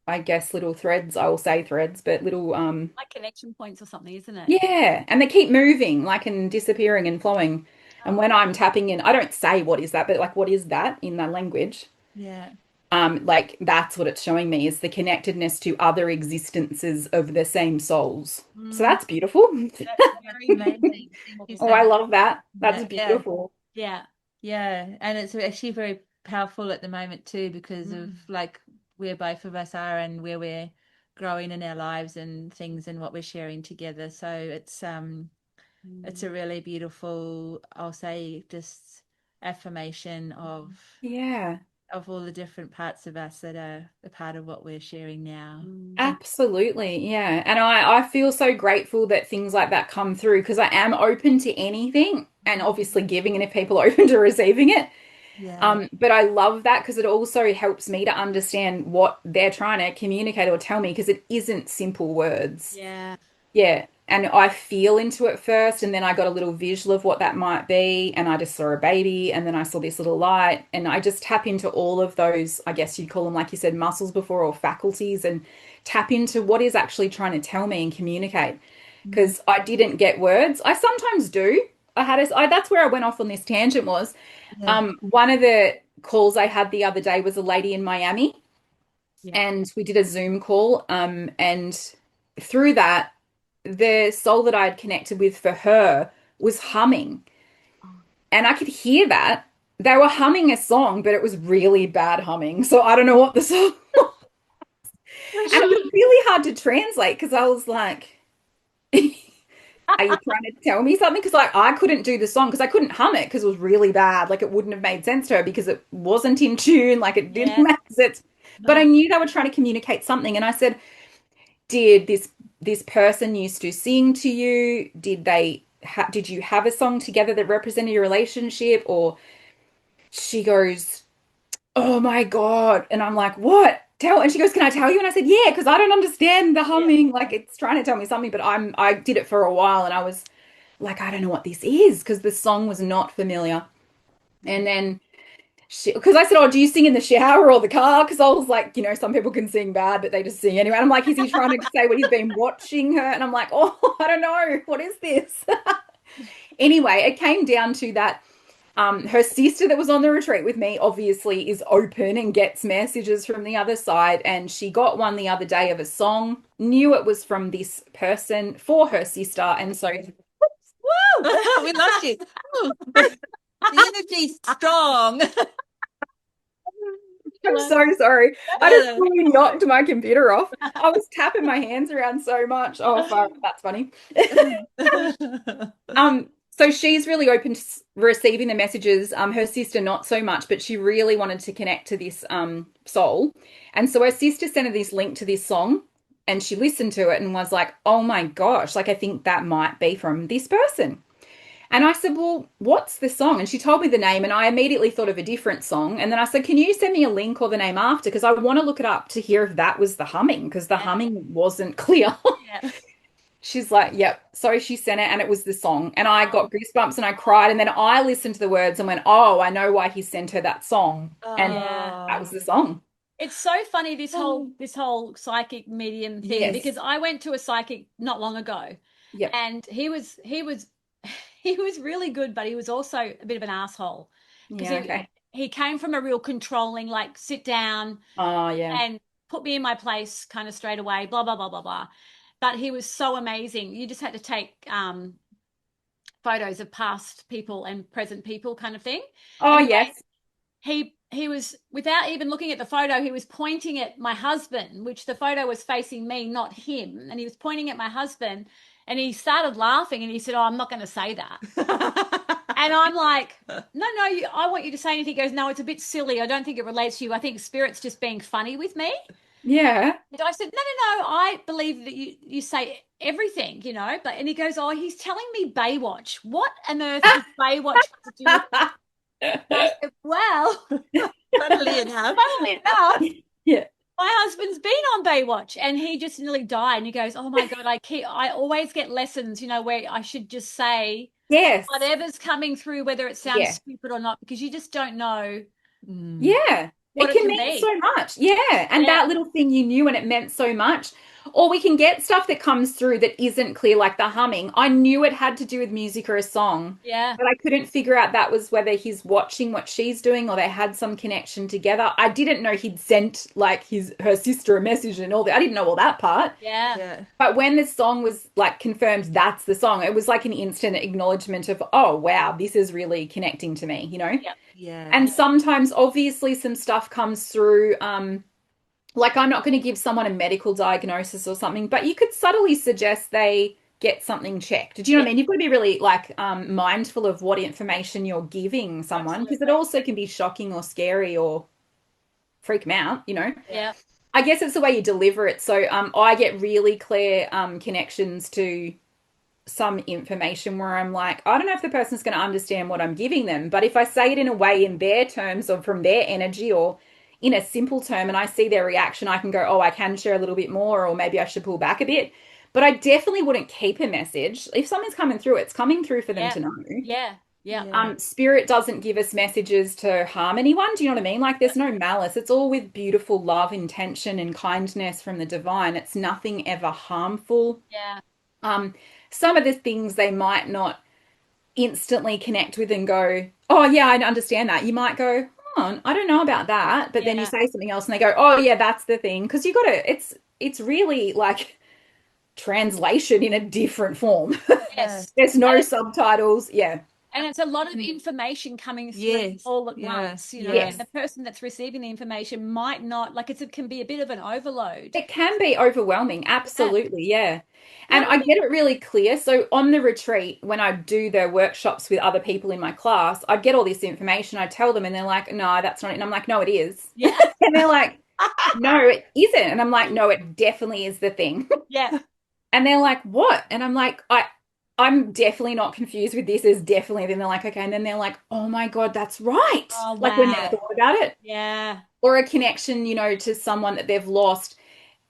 I guess, little threads. I will say threads, but little Like connection points or something, isn't it? yeah, and they keep moving, like and disappearing and flowing. And Oh. when I'm tapping in, I don't say what is that, but like what is that in the language? yeah. Like that's what it's showing me is the connectedness to other existences of the same souls. So that's beautiful. That's very Amazing. Thank you Oh, so I much. love that. That's Yeah. beautiful. Yeah. Yeah, and it's actually very powerful at the moment too because of like where both of us are and where we're growing in our lives and things and what we're sharing together. So it's a really beautiful, I'll say, just affirmation Yeah, of all the different parts of us that are a part of what we're sharing now. Thank absolutely. Yeah. And I feel so grateful that things like that come through because I am open to anything and obviously giving and if people are open to receiving it. you. Yeah. But I love that because it also helps me to understand what they're trying to communicate or tell me because it isn't simple words. Yeah. Yeah. And I feel into it first, and then I got a little visual of what that might be. And I just saw a baby, and then I saw this little light. And I just tap into all of those, I guess you'd call them, like you said, muscles before or faculties, and tap into what is actually trying to tell me and communicate. Because I didn't get words. I sometimes do. That's where I went off on this tangent was Yeah. one of the calls I had the other day was a lady in Miami, Yeah. and we did a Zoom call. And through that, the soul that I had connected with for her was humming. And I could hear that they were humming a song, but it was really bad humming. So I don't know what the song was. And it was really hard to translate because I was like, are you trying to tell me something? Because like I couldn't do the song because I couldn't hum it because it was really bad. Like it wouldn't have made sense to her because it wasn't in tune. Like it didn't make sense. But I knew they were trying to communicate something. And I said, did this person used to sing to you? Did you have a song together that represented your relationship? Or she goes, oh my God. And I'm like, what? And she goes, can I tell you? And I said, yeah, because I don't understand the humming. Like it's trying to tell me something, but I did it for a while and I was like, I don't know what this is because the song was not familiar. And then because I said, oh, do you sing in the shower or the car? Because I was like, you know, some people can sing bad, but they just sing anyway. And I'm like, is he trying to say what he's been watching her? And I'm like, oh, I don't know. What is this? Anyway, it came down to that. Her sister that was on the retreat with me obviously is open and gets messages from the other side. And she got one the other day of a song, knew it was from this person for her sister. And so, woo, we lost you. The energy's strong. I'm so sorry. I just really knocked my computer off. I was tapping my hands around so much. Oh, fuck, that's funny. So she's really open to receiving the messages. Her sister not so much, but she really wanted to connect to this soul. And so her sister sent her this link to this song and she listened to it and was like, oh my gosh, like I think that might be from this person. And I said, well, what's the song? And she told me the name and I immediately thought of a different song. And then I said, can you send me a link or the name after? Because I want to look it up to hear if that was the humming because the humming wasn't clear. She's like, yep. So she sent it and it was the song. And I got goosebumps and I cried. And then I listened to the words and went, oh, I know why he sent her that song. And that was the song. It's so funny, this whole psychic medium thing, because I went to a psychic not long ago. And he was really good, but he was also a bit of an asshole. He came from a real controlling, like sit down and put me in my place kind of straight away, blah, blah, blah, blah, blah. But he was so amazing. You just had to take photos of past people and present people kind of thing. Oh, yes. He was, without even looking at the photo, he was pointing at my husband, which the photo was facing me, not him. And he was pointing at my husband and he started laughing and he said, oh, I'm not going to say that. And I'm like, no, I want you to say anything. He goes, no, it's a bit silly. I don't think it relates to you. I think Spirit's just being funny with me. Yeah. And I said, no, I believe that you say everything, you know. But and he goes, oh, he's telling me Baywatch. What on earth is Baywatch to do with that? I said, well, Funnily enough. Yeah. My husband's been on Baywatch and he just nearly died. And he goes, oh my God, I always get lessons, you know, where I should just say whatever's coming through, whether it sounds stupid or not, because you just don't know. Yeah. It can mean so much. Yeah. And that little thing you knew and it meant so much. Or we can get stuff that comes through that isn't clear, like the humming. I knew it had to do with music or a song. Yeah. But I couldn't figure out that was whether he's watching what she's doing or they had some connection together. I didn't know he'd sent like her sister a message and all that. I didn't know all that part. Yeah. But when the song was like confirmed that's the song, it was like an instant acknowledgement of, oh, wow, this is really connecting to me, you know? Yeah. And sometimes obviously some stuff comes through, like I'm not going to give someone a medical diagnosis or something, but you could subtly suggest they get something checked. Do you know what I mean? You've got to be really like mindful of what information you're giving someone because it also can be shocking or scary or freak them out, you know? Yeah. I guess it's the way you deliver it. So I get really clear connections to some information where I'm like, I don't know if the person's going to understand what I'm giving them, but if I say it in a way in their terms or from their energy or in a simple term and I see their reaction, I can go, oh, I can share a little bit more or maybe I should pull back a bit. But I definitely wouldn't keep a message. If something's coming through, it's coming through for them to know. Yeah. Spirit doesn't give us messages to harm anyone. Do you know what I mean? Like there's no malice. It's all with beautiful love, intention and kindness from the divine. It's nothing ever harmful. Yeah. Some of the things they might not instantly connect with and go, oh yeah, I understand that. You might go, oh, I don't know about that. But then you say something else and they go, oh yeah, that's the thing. Because you got to, it's really like translation in a different form. Yes. There's no subtitles. Yeah. And it's a lot of information coming through Yes. all at Yeah. once, you know, Yes. and the person that's receiving the information might not, like it can be a bit of an overload. It can be overwhelming. Absolutely. Yeah. And How I many- get it really clear. So on the retreat, when I do the workshops with other people in my class, I get all this information. I tell them and they're like, no, that's not it. And I'm like, no, it is. Yeah. And they're like, no, it isn't. And I'm like, no, it definitely is the thing. Yeah. And they're like, what? And I'm like, I'm definitely not confused with this. There's definitely. Then they're like, okay. And then they're like, oh my God, that's right. Oh, Like when wow. they've thought about it. Yeah. Or a connection, you know, to someone that they've lost.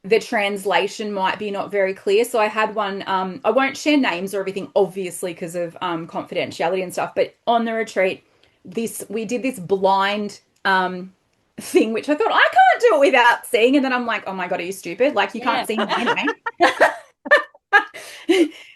The translation might be not very clear. So I had one, I won't share names or everything, obviously, because of confidentiality and stuff. But on the retreat, we did this blind thing, which I thought I can't do it without seeing. And then I'm like, oh my God, are you stupid? Like you can't see me anyway.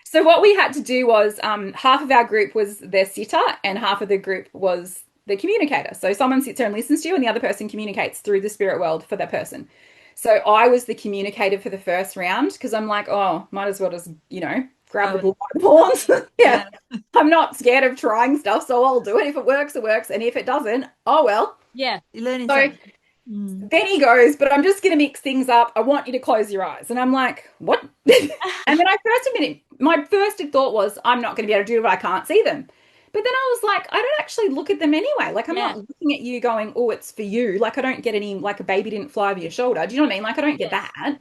So what we had to do was half of our group was the sitter and half of the group was the communicator. So someone sits there and listens to you and the other person communicates through the spirit world for that person. So I was the communicator for the first round because I'm like, oh, might as well just, you know, grab the bull by the horns. Yeah. I'm not scared of trying stuff, so I'll do it. If it works, it works. And if it doesn't, oh well. Yeah. You're learning So something. then he goes, but I'm just going to mix things up. I want you to close your eyes. And I'm like, what? And then my first thought was, I'm not going to be able to do it if I can't see them. But then I was like, I don't actually look at them anyway. Like, I'm not looking at you going, oh, it's for you. Like, I don't get any, like a baby didn't fly over your shoulder. Do you know what I mean? Like, I don't get that.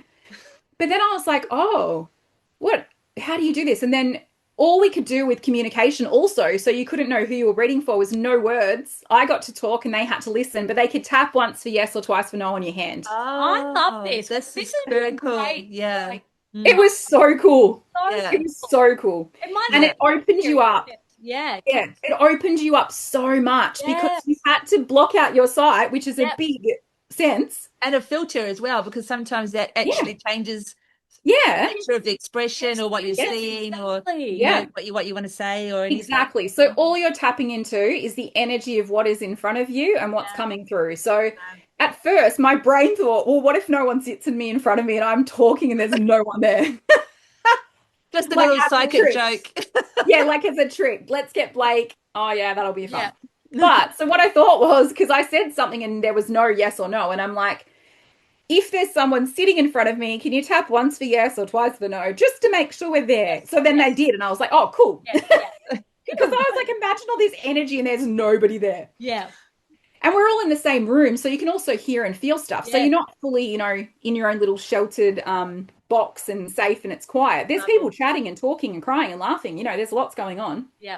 But then I was like, oh, what? How do you do this? And then all we could do with communication also, so you couldn't know who you were reading for, was no words. I got to talk and they had to listen, but they could tap once for yes or twice for no on your hand. I love this. This is is very cool. great. Yeah. Like, It was so cool. Yeah. It was so cool. It opened you up. Yeah. Yeah, it opened you up so much because you had to block out your sight, which is a big sense. And a filter as well, because sometimes that actually changes the nature of the expression or what you're seeing or you know, what you want to say or anything. Exactly. So all you're tapping into is the energy of what is in front of you and what's coming through. So at first my brain thought, well, what if no one sits in me in front of me and I'm talking and there's no one there? Just a little psychic joke. Yeah, like as a trick. Let's get Blake. Oh yeah, that'll be fun. But so what I thought was, because I said something and there was no yes or no, and I'm like, if there's someone sitting in front of me, can you tap once for yes or twice for no, just to make sure we're there? So then they did, and I was like, oh, cool. Because I was like, imagine all this energy and there's nobody there. Yeah. And we're all in the same room, so you can also hear and feel stuff. So you're not fully, you know, in your own little sheltered box and safe and it's quiet. There's people chatting and talking and crying and laughing. You know, there's lots going on. Yeah.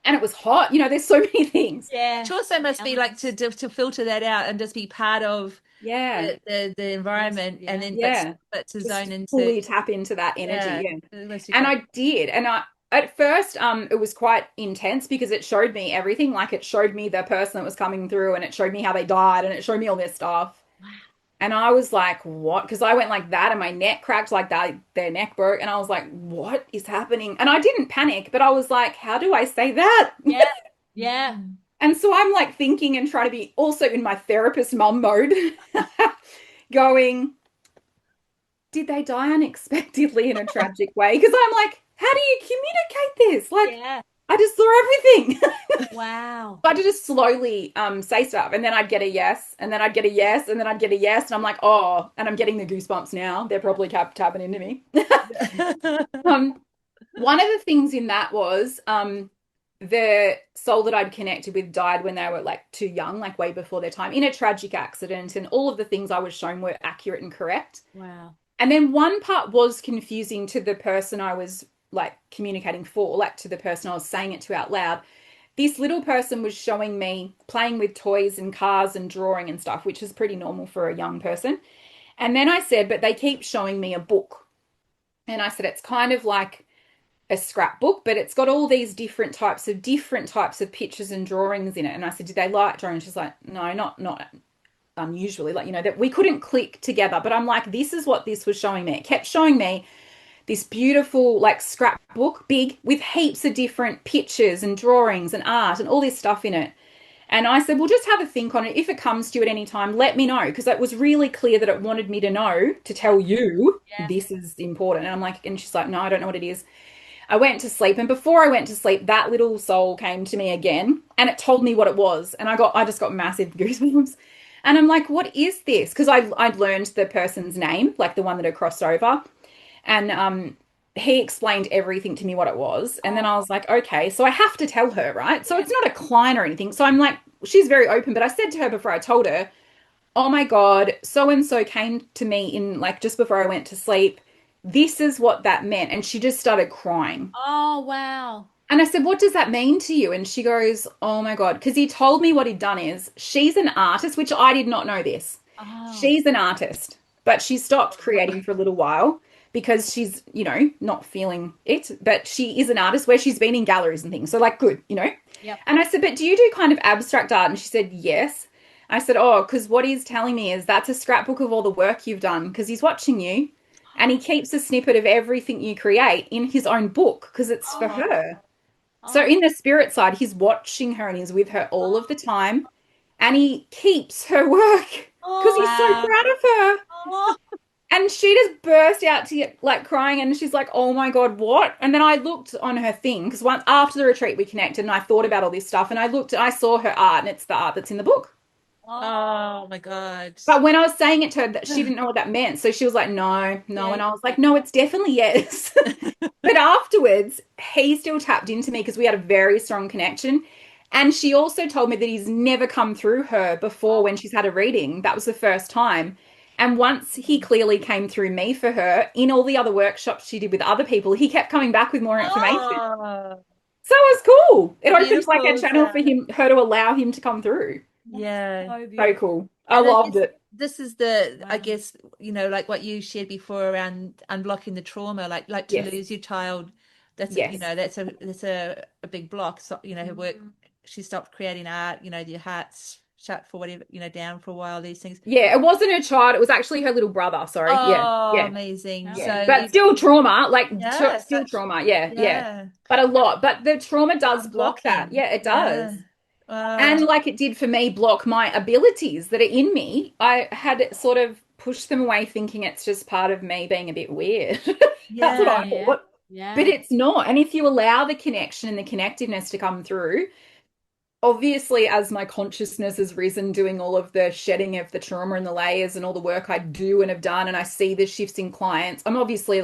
And it was hot. You know, there's so many things. Yeah. Which also must be like to filter that out and just be part of the environment and then but to zone into fully tap into that energy. Yeah. And I did. And at first it was quite intense because it showed me everything. Like it showed me the person that was coming through and it showed me how they died and it showed me all their stuff. Wow. And I was like, what? Because I went like that and my neck cracked like that. Their neck broke. And I was like, what is happening? And I didn't panic, but I was like, how do I say that? Yeah. Yeah. And so I'm like thinking and trying to be also in my therapist mum mode going, did they die unexpectedly in a tragic way? Because I'm like, how do you communicate this? Like, I just saw everything. Wow. I had to just slowly say stuff. And then I'd get a yes, and then I'd get a yes, and then I'd get a yes. And I'm like, oh, and I'm getting the goosebumps now. They're probably tapping into me. One of the things in that was the soul that I'd connected with died when they were like too young, like way before their time, in a tragic accident. And all of the things I was shown were accurate and correct. Wow. And then one part was confusing to the person I was like communicating for, like to the person I was saying it to out loud. This little person was showing me playing with toys and cars and drawing and stuff, which is pretty normal for a young person. And then I said, but they keep showing me a book. And I said, it's kind of like a scrapbook, but it's got all these different types of pictures and drawings in it. And I said, did they like drawing? She's like, no, not unusually, like, you know, that we couldn't click together. But I'm like, this is what this was showing me. It kept showing me this beautiful like scrapbook, big, with heaps of different pictures and drawings and art and all this stuff in it. And I said, well, just have a think on it. If it comes to you at any time, let me know. Because it was really clear that it wanted me to know, to tell you this is important. And I'm like, and she's like, no, I don't know what it is. I went to sleep, and before I went to sleep, that little soul came to me again, and it told me what it was, and I just got massive goosebumps, and I'm like, what is this? Because I'd learned the person's name, like the one that had crossed over, and he explained everything to me what it was, and then I was like, okay, so I have to tell her, right? So it's not a client or anything, so I'm like, she's very open, but I said to her before I told her, oh my God, so and so came to me in like just before I went to sleep. This is what that meant. And she just started crying. Oh, wow. And I said, what does that mean to you? And she goes, oh my God. Because he told me what he'd done is she's an artist, which I did not know this. Oh. She's an artist, but she stopped creating for a little while because she's, not feeling it. But she is an artist where she's been in galleries and things. So, like, good. Yep. And I said, but do you do kind of abstract art? And she said, yes. I said, oh, because what he's telling me is that's a scrapbook of all the work you've done because he's watching you and he keeps a snippet of everything you create in his own book because it's for her. So in the spirit side, he's watching her and he's with her all of the time and he keeps her work because he's so proud of her. Oh. And she just burst out to like crying and she's like, oh my God, what? And then I looked on her thing because once after the retreat we connected and I thought about all this stuff and I saw her art and it's the art that's in the book. Oh my God. But when I was saying it to her, that she didn't know what that meant. So she was like, no. Yeah. And I was like, no, it's definitely yes. But afterwards, he still tapped into me because we had a very strong connection. And she also told me that he's never come through her before when she's had a reading. That was the first time. And once he clearly came through me for her, in all the other workshops she did with other people, he kept coming back with more information. Oh, So it was cool. It opened like a beautiful, channel for her to allow him to come through. yeah. So So beautiful. cool. I loved it. This is the, I Wow. guess, like what you shared before around unblocking the trauma, like to Yes. lose your child. That's Yes. that's a big block. So, her work, she stopped creating art. Your heart's shut for whatever, down for a while. These things. Yeah, it wasn't her child. It was actually her little brother. Sorry. Oh, Yeah. amazing. Yeah. So But still trauma, like Yeah, still such- trauma. Yeah. yeah, But a lot. But the trauma does block that. unblocking. Yeah, it does. Yeah. Wow. And like it did for me, block my abilities that are in me. I had sort of pushed them away thinking it's just part of me being a bit weird. That's what I Yeah. thought. Yeah. But it's not. And if you allow the connection and the connectiveness to come through, obviously, as my consciousness has risen, doing all of the shedding of the trauma and the layers and all the work I do and have done, and I see the shifts in clients, I'm obviously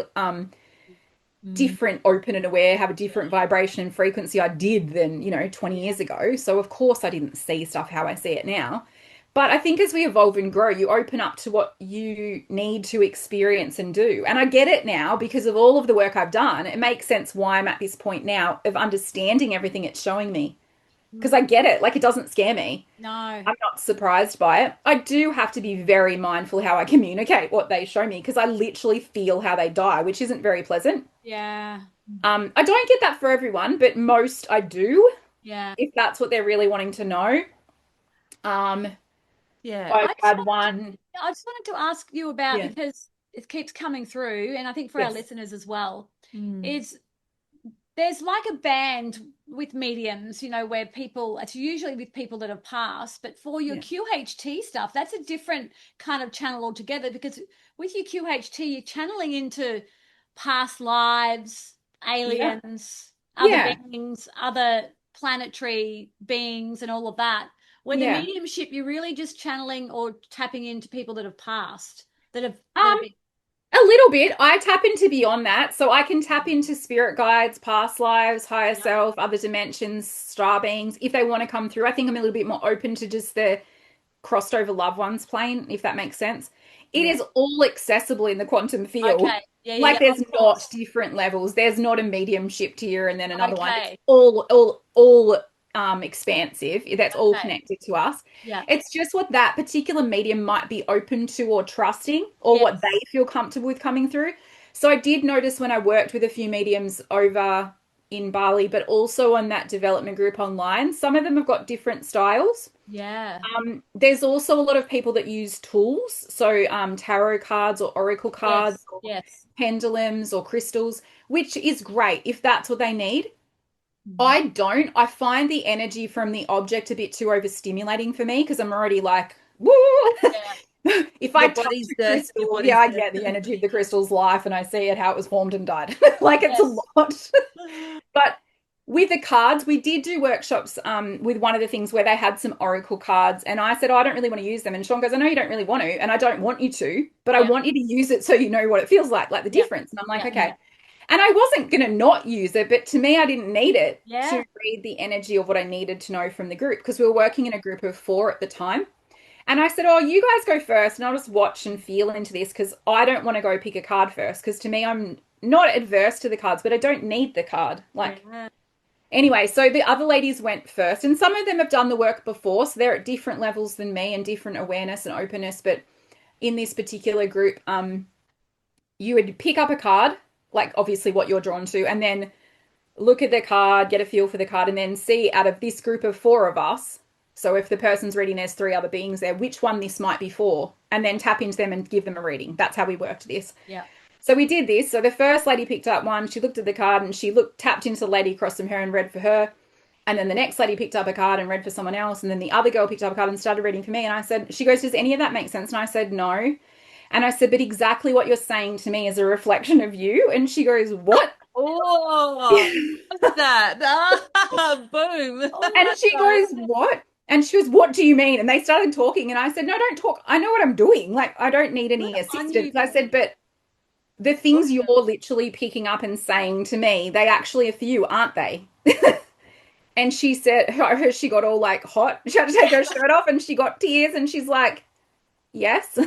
different, open and aware, have a different vibration and frequency I did than, 20 years ago. So of course I didn't see stuff how I see it now. But I think as we evolve and grow, you open up to what you need to experience and do. And I get it now because of all of the work I've done. It makes sense why I'm at this point now of understanding everything it's showing me. Because I get it. Like, it doesn't scare me. No. I'm not surprised by it. I do have to be very mindful how I communicate what they show me because I literally feel how they die, which isn't very pleasant. Yeah. I don't get that for everyone, but most I do, Yeah. if that's what they're really wanting to know. Yeah. I've had one. I just wanted to ask you about, Yeah. because it keeps coming through, and I think for our Yes. listeners as well, Mm. is there's like a band with mediums, where it's usually with people that have passed, but for your Yeah. QHT stuff, that's a different kind of channel altogether, because with your QHT, you're channeling into past lives, aliens, other Yeah. beings, other planetary beings, and all of that. When the Yeah. mediumship, you're really just channeling or tapping into people that have passed, that have been. A little bit. I tap into beyond that. So I can tap into spirit guides, past lives, higher self, other dimensions, star beings. If they want to come through, I think I'm a little bit more open to just the crossed over loved ones plane, if that makes sense. It is all accessible in the quantum field. Okay. Yeah, Like yeah, there's of not course. different levels. There's not a mediumship tier and then another one. Okay. It's all expansive. That's all Okay. connected to us. Yeah. It's just what that particular medium might be open to or trusting, or what Yes. they feel comfortable with coming through. So I did notice when I worked with a few mediums over in Bali, but also on that development group online, some of them have got different styles. Yeah. There's also a lot of people that use tools, so tarot cards or oracle cards, or Yes. pendulums or crystals, which is great if that's what they need. I don't. I find the energy from the object a bit too overstimulating for me because I'm already like, woo. Yeah. If I The touch body's a the crystal, body's yeah, I the- get the energy of the crystal's life and I see it, how it was formed and died. Like it's a Yes. lot. But with the cards, we did do workshops with one of the things where they had some oracle cards, and I said, oh, I don't really want to use them. And Sean goes, I know you don't really want to, and I don't want you to, but I Yeah. want you to use it so you know what it feels like the Yeah. difference. And I'm like, Yeah. okay. And I wasn't going to not use it, but to me, I didn't need it Yeah. to read the energy of what I needed to know from the group because we were working in a group of 4 at the time. And I said, oh, you guys go first, and I'll just watch and feel into this because I don't want to go pick a card first because to me, I'm not adverse to the cards, but I don't need the card. Like, Yeah. anyway, so the other ladies went first, and some of them have done the work before, so they're at different levels than me and different awareness and openness. But in this particular group, you would pick up a card, like obviously what you're drawn to, and then look at the card, get a feel for the card, and then see out of this group of 4 of us. So if the person's reading, there's 3 other beings there, which one this might be for, and then tap into them and give them a reading. That's how we worked this. Yeah. So we did this. So the first lady picked up one. She looked at the card and she tapped into the lady across from her and read for her. And then the next lady picked up a card and read for someone else. And then the other girl picked up a card and started reading for me. And I said, she goes, does any of that make sense? And I said, no. And I said, but exactly what you're saying to me is a reflection of you. And she goes, what? Oh, what's that? Boom. And she goes, what? And she goes, what do you mean? And they started talking. And I said, no, don't talk. I know what I'm doing. Like, I don't need any assistance. I said, but the things you're literally picking up and saying to me, they actually are for you, aren't they? And she said, she got all like hot. She had to take her shirt off and she got tears and she's like, yes.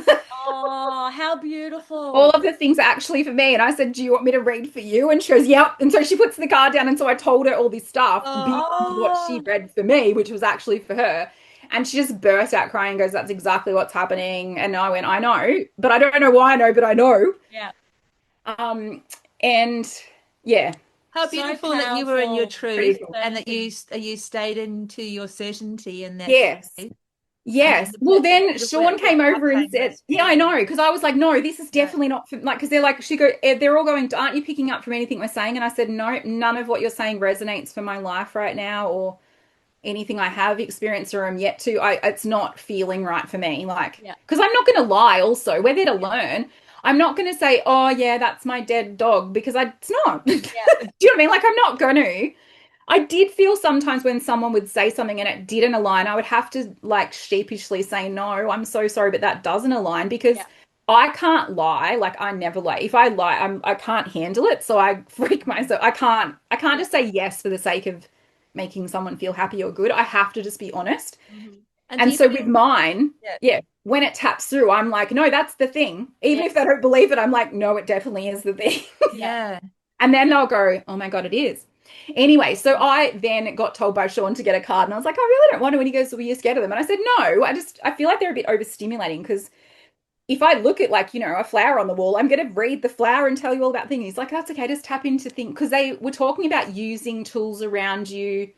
Oh, how beautiful. All of the things are actually for me. And I said, do you want me to read for you? And she goes, yep. And so she puts the card down. And so I told her all this stuff beyond what she read for me, which was actually for her. And she just burst out crying and goes, that's exactly what's happening. And I went, I know, but I don't know why I know, but I know. Yeah. And yeah. How So beautiful that you were in your powerful. truth Pretty cool. and that you stayed into your certainty and that. Yes. Yes. Well, then the Sean came over and said, yeah, I know. Because I was like, no, this is definitely not for, like, because they're like, they're all going, aren't you picking up from anything we're saying? And I said, no, none of what you're saying resonates for my life right now or anything I have experienced or am yet to. It's not feeling right for me. Like, because I'm not going to lie also. We're there to learn. I'm not going to say, oh, yeah, that's my dead dog because it's not. Do you know what I mean? Like, I'm not going to. I did feel sometimes when someone would say something and it didn't align, I would have to like sheepishly say, no, I'm so sorry, but that doesn't align because I can't lie. Like I never lie. If I lie, I can't handle it. So I freak myself. I can't just say yes for the sake of making someone feel happy or good. I have to just be honest. Mm-hmm. And so with mine, when it taps through, I'm like, no, that's the thing. Even if they don't believe it, I'm like, no, it definitely is the thing. Yeah. And then they'll go, oh my God, it is. Anyway, so I then got told by Sean to get a card and I was like, I really don't want to. And he goes, well, you're scared of them. And I said, no, I feel like they're a bit overstimulating because if I look at like, a flower on the wall, I'm going to read the flower and tell you all about things. He's like, that's okay. Just tap into things. Because they were talking about using tools around you,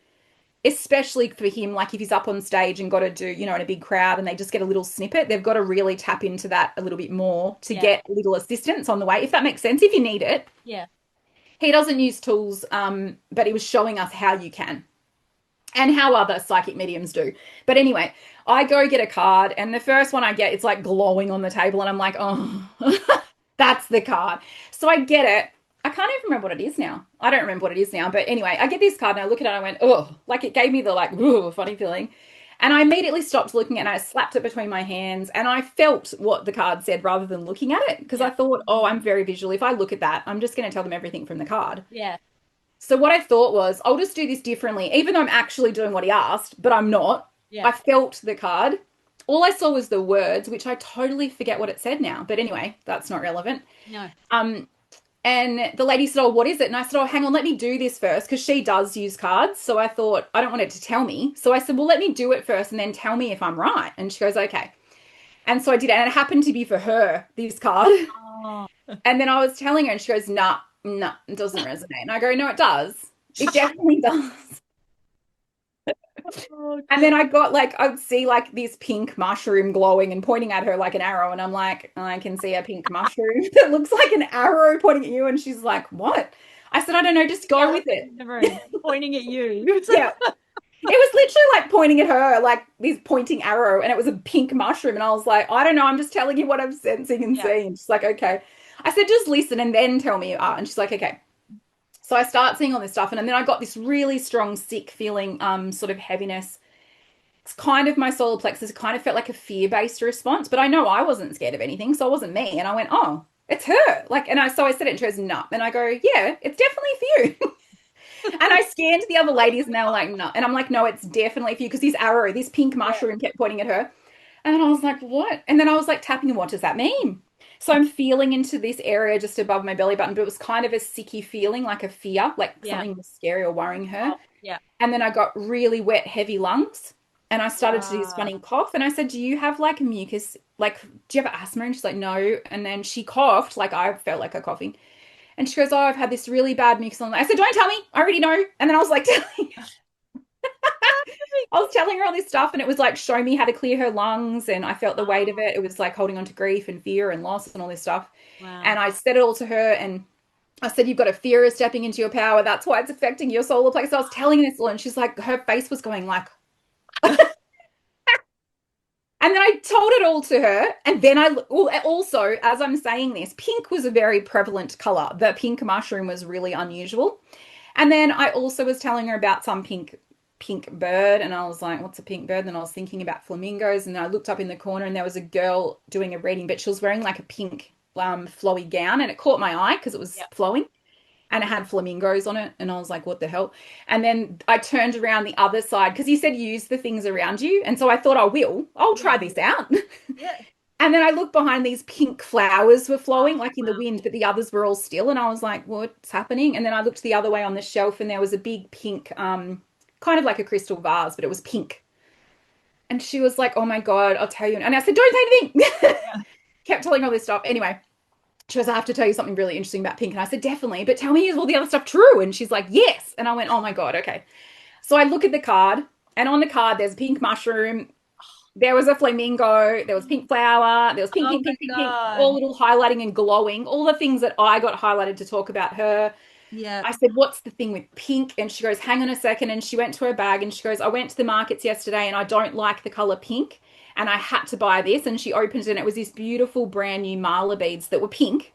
especially for him. Like if he's up on stage and got to do, in a big crowd and they just get a little snippet, they've got to really tap into that a little bit more to get a little assistance on the way, if that makes sense, if you need it. Yeah. He doesn't use tools, but he was showing us how you can and how other psychic mediums do. But anyway, I go get a card and the first one I get, it's like glowing on the table and I'm like, oh, that's the card. So I get it. I can't even remember what it is now. I don't remember what it is now. But anyway, I get this card and I look at it and I went, oh, like it gave me the like, ooh, funny feeling. And I immediately stopped looking and I slapped it between my hands and I felt what the card said rather than looking at it because I thought, oh, I'm very visual. If I look at that, I'm just going to tell them everything from the card. Yeah. So what I thought was, I'll just do this differently, even though I'm actually doing what he asked, but I'm not. Yeah. I felt the card. All I saw was the words, which I totally forget what it said now. But anyway, that's not relevant. No. And the lady said, oh, what is it? And I said, oh, hang on, let me do this first because she does use cards. So I thought, I don't want it to tell me. So I said, well, let me do it first and then tell me if I'm right. And she goes, okay. And so I did it. And it happened to be for her, this card. Oh. And then I was telling her and she goes, nah, it doesn't resonate. And I go, no, it does. It definitely does. And then I would see like this pink mushroom glowing and pointing at her like an arrow. And I'm like, I can see a pink mushroom that looks like an arrow pointing at you. And she's like, what? I said, I don't know, just go with it. Pointing at you. Yeah. It was literally like pointing at her, like this pointing arrow, and it was a pink mushroom. And I was like, I don't know, I'm just telling you what I'm sensing and Yeah. seeing. She's like, okay. I said, just listen and then tell me you are. And she's like, okay. So I start seeing all this stuff, and then I got this really strong, sick feeling, sort of heaviness. It's kind of my solar plexus. It kind of felt like a fear-based response, but I know I wasn't scared of anything, so it wasn't me. And I went, oh, it's her. Like, and so I said it to her, no. And I go, yeah, it's definitely for you. And I scanned the other ladies and they were like, no. And I'm like, no, it's definitely for you because this pink mushroom kept pointing at her. And I was like, what? And then I was like tapping, what does that mean? So I'm feeling into this area just above my belly button, but it was kind of a sicky feeling, like a fear, like something was scary or worrying her. Oh, yeah. And then I got really wet, heavy lungs. And I started to do this funny cough. And I said, do you have like mucus? Like, do you have asthma? And she's like, no. And then she coughed, like I felt like her coughing. And she goes, oh, I've had this really bad mucus on. I said, don't tell me. I already know. And then I was like I was telling her all this stuff, and it was like, show me how to clear her lungs. And I felt the weight of it. It was like holding on to grief and fear and loss and all this stuff. Wow. And I said it all to her, and I said, you've got a fear of stepping into your power. That's why it's affecting your solar plexus. So I was telling this all, and she's like, her face was going like, and then I told it all to her. And then also, as I'm saying this, pink was a very prevalent color. The pink mushroom was really unusual. And then I also was telling her about some pink bird, and I was like, what's a pink bird? And then I was thinking about flamingos, and I looked up in the corner and there was a girl doing a reading, but she was wearing like a pink flowy gown, and it caught my eye because it was flowing and it had flamingos on it, and I was like, what the hell? And then I turned around the other side because he said use the things around you, and so I thought I'll try this out. Yeah. And then I looked behind, these pink flowers were flowing like in the wind, but the others were all still. And I was like, what's happening? And then I looked the other way on the shelf, and there was a big pink, kind of like a crystal vase, but it was pink. And she was like, oh my God, I'll tell you. And I said, don't say anything. Kept telling her all this stuff. Anyway, she goes, I have to tell you something really interesting about pink. And I said, definitely. But tell me, is all the other stuff true? And she's like, yes. And I went, oh my God, okay. So I look at the card, and on the card, there's a pink mushroom. There was a flamingo, there was pink flower, there was pink, all little highlighting and glowing, all the things that I got highlighted to talk about her. Yeah. I said, what's the thing with pink? And she goes, hang on a second. And she went to her bag and she goes, I went to the markets yesterday and I don't like the color pink. And I had to buy this. And she opened it and it was this beautiful brand new mala beads that were pink,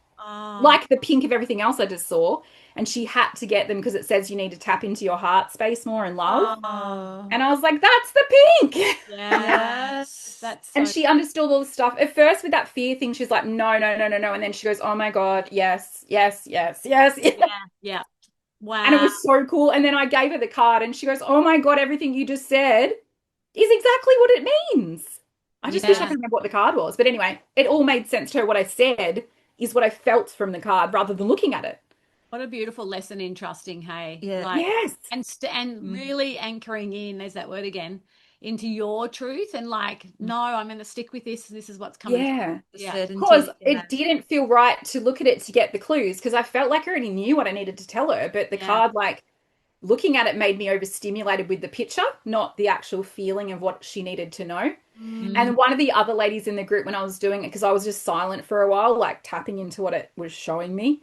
like the pink of everything else I just saw. And she had to get them because it says you need to tap into your heart space more and love. And I was like, that's the pink. Yes. That's and she understood all the stuff. At first with that fear thing, she's like, no. And then she goes, oh my God, yes. Yeah. Wow. And it was so cool. And then I gave her the card and she goes, oh my God, everything you just said is exactly what it means. I just wish I could remember what the card was. But anyway, it all made sense to her. What I said is what I felt from the card rather than looking at it. What a beautiful lesson in trusting, hey? Yeah. Like, yes. And really anchoring in, there's that word again, into your truth and like, no, I'm going to stick with this. This is what's coming. Yeah. Because it didn't feel right to look at it to get the clues because I felt like I already knew what I needed to tell her. But the card, like looking at it made me overstimulated with the picture, not the actual feeling of what she needed to know. And one of the other ladies in the group when I was doing it, because I was just silent for a while, like tapping into what it was showing me.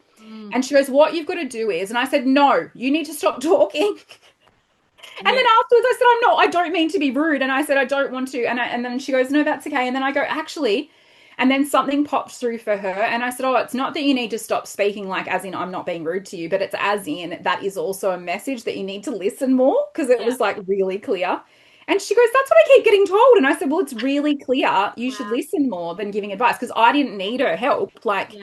And she goes, what you've got to do is, and I said, no, you need to stop talking. And then afterwards I said, I don't mean to be rude. And I said, I don't want to. And then she goes, no, that's okay. And then I go, actually, and then something popped through for her. And I said, oh, it's not that you need to stop speaking, like as in I'm not being rude to you, but it's as in that is also a message that you need to listen more because it was like really clear. And she goes, that's what I keep getting told. And I said, well, it's really clear. You should listen more than giving advice because I didn't need her help. Like,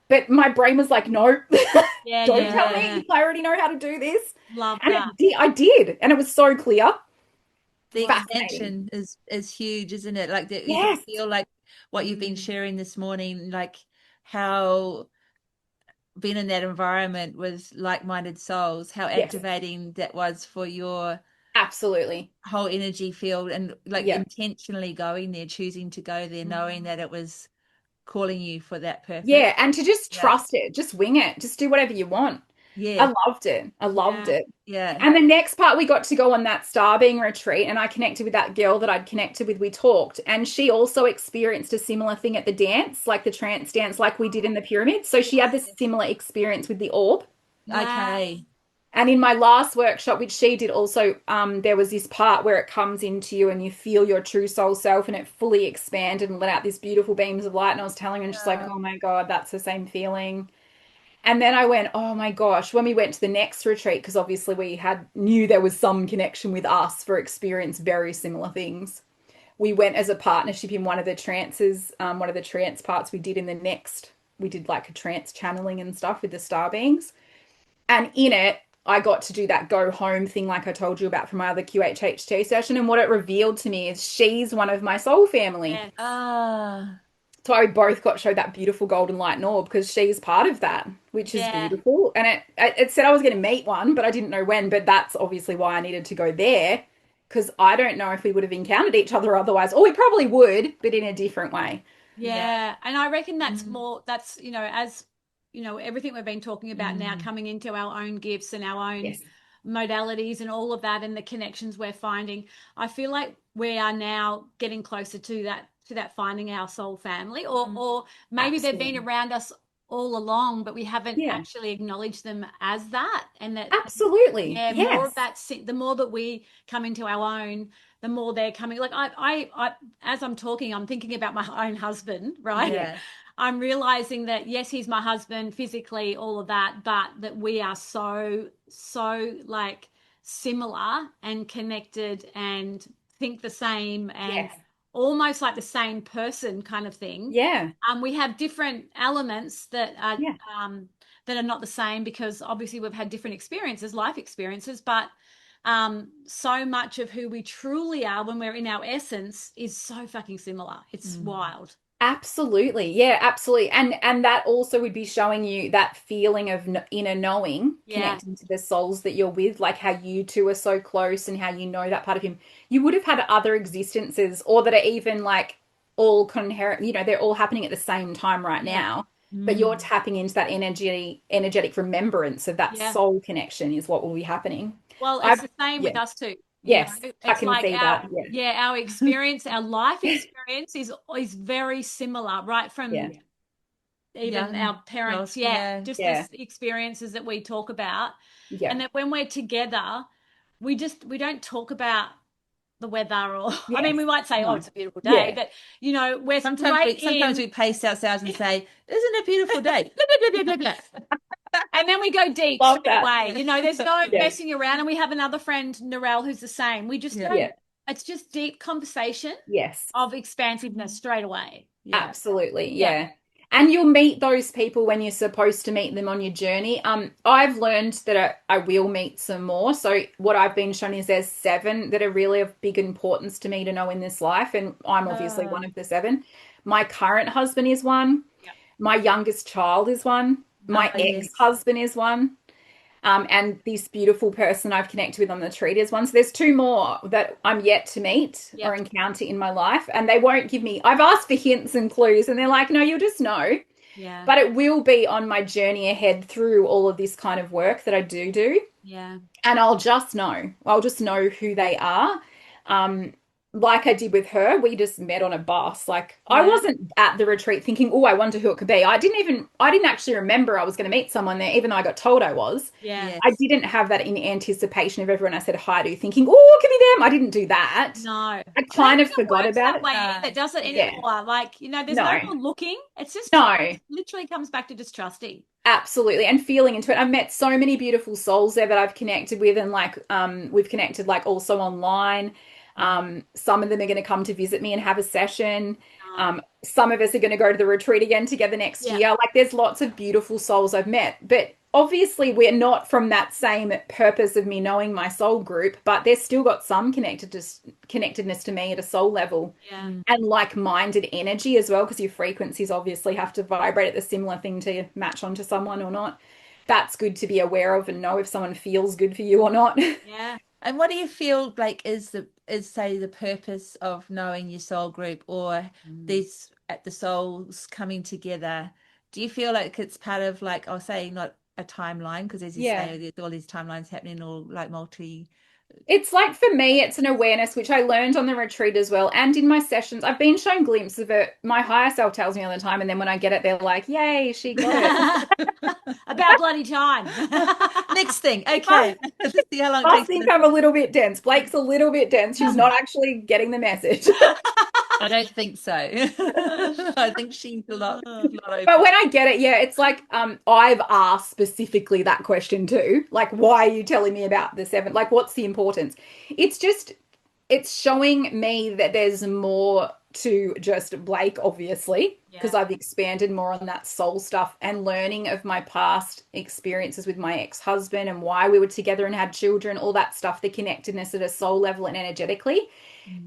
but my brain was like, no, don't tell me. I already know how to do this. Love and that. I did. And it was so clear. The extension is huge, isn't it? Like you can feel like what you've been sharing this morning, like how being in that environment with like-minded souls, how activating that was for your whole energy field and like intentionally going there, choosing to go there, knowing that it was calling you for that purpose. Yeah, and to just trust it, just wing it, just do whatever you want. Yeah. I loved it. Yeah. And the next part, we got to go on that star being retreat and I connected with that girl that I'd connected with. We talked and she also experienced a similar thing at the dance, like the trance dance, like we did in the pyramid. So she had this similar experience with the orb. Okay. And in my last workshop, which she did also, there was this part where it comes into you and you feel your true soul self, and it fully expanded and let out these beautiful beams of light. And I was telling her, and she's like, oh my God, that's the same feeling. And then I went, oh my gosh, when we went to the next retreat, because obviously we knew there was some connection with us for experience very similar things. We went as a partnership in one of the trances, one of the trance parts we did in the next, we did like a trance channeling and stuff with the star beings. And in it, I got to do that go home thing like I told you about from my other QHHT session. And what it revealed to me is she's one of my soul family. Yes. So we both got showed that beautiful golden light and orb because she's part of that, which is beautiful. And it said I was going to meet one, but I didn't know when. But that's obviously why I needed to go there, because I don't know if we would have encountered each other otherwise, or we probably would, but in a different way. Yeah. And I reckon that's more, that's, you know, as, you know, everything we've been talking about now coming into our own gifts and our own modalities and all of that and the connections we're finding. I feel like we are now getting closer to that finding our soul family, or maybe they've been around us all along, but we haven't actually acknowledged them as that. And that more of that, the more that we come into our own, the more they're coming. Like I as I'm talking, I'm thinking about my own husband, right? I'm realizing that yes, he's my husband physically, all of that, but that we are so like similar and connected and think the same and almost like the same person kind of thing. We have different elements that are not the same, because obviously we've had different experiences, life experiences, but so much of who we truly are when we're in our essence is so fucking similar. It's wild. Absolutely. Yeah, absolutely. And that also would be showing you that feeling of inner knowing, connecting to the souls that you're with, like how you two are so close and how you know that part of him. You would have had other existences, or that are even like all coherent, you know, they're all happening at the same time right now. But you're tapping into that energetic remembrance of that soul connection is what will be happening. Well, it's the same with us too. Yes, it's I can like see that. Our experience, our life experience is very similar, right from even our parents. Just the experiences that we talk about, and that when we're together, we don't talk about the weather, or I mean, we might say, "Oh, it's a beautiful day," but you know, we're sometimes we pace ourselves and say, "Isn't it a beautiful day?" And then we go deep straight away. You know, there's no messing around. And we have another friend, Narelle, who's the same. We just don't. It's just deep conversation. Of expansiveness straight away. Absolutely. Yeah. And you'll meet those people when you're supposed to meet them on your journey. I've learned that I will meet some more. So what I've been shown is there's 7 that are really of big importance to me to know in this life. And I'm obviously one of the 7. My current husband is one. My youngest child is one. My ex-husband is one. And this beautiful person I've connected with on the retreat is one. So there's 2 more that I'm yet to meet or encounter in my life. And they won't give me, I've asked for hints and clues, and they're like, no, you'll just know. But it will be on my journey ahead through all of this kind of work that I do. And I'll just know who they are. Like I did with her, we just met on a bus. Like I wasn't at the retreat thinking, oh, I wonder who it could be. I didn't actually remember I was going to meet someone there, even though I got told I was. I didn't have that in anticipation of everyone I said hi to, thinking, oh, it could be them. I didn't do that. No. I kind of forgot about it. It doesn't anymore. Like, you know, there's no more looking. It's just it literally comes back to just trusting. Absolutely. And feeling into it. I've met so many beautiful souls there that I've connected with, and like we've connected like also online. Some of them are going to come to visit me and have a session. Some of us are going to go to the retreat again together next year. Like there's lots of beautiful souls I've met, but obviously we're not from that same purpose of me knowing my soul group, but they've still got some connectedness to me at a soul level, and like-minded energy as well, because your frequencies obviously have to vibrate at the similar thing to match onto someone or not. That's good to be aware of and know if someone feels good for you or not. And what do you feel like is say the purpose of knowing your soul group, or these at the souls coming together? Do you feel like it's part of, like I was saying, not a timeline, because as you say, there's all these timelines happening, all like multi It's like, for me, it's an awareness, which I learned on the retreat as well. And in my sessions, I've been shown glimpses of it. My higher self tells me all the time. And then when I get it, they're like, yay, she got it. About bloody time. Next thing. Okay. Let's see how long it I takes. think I'm a little bit dense. Blake's a little bit dense. She's not actually getting the message. I don't think so. I think she's a lot open. But when I get it, yeah, it's like I've asked specifically that question too. Like, why are you telling me about the 7? Like, what's the importance? It's just, it's showing me that there's more to just Blake, obviously, because I've expanded more on that soul stuff and learning of my past experiences with my ex-husband and why we were together and had children, all that stuff, the connectedness at a soul level and energetically,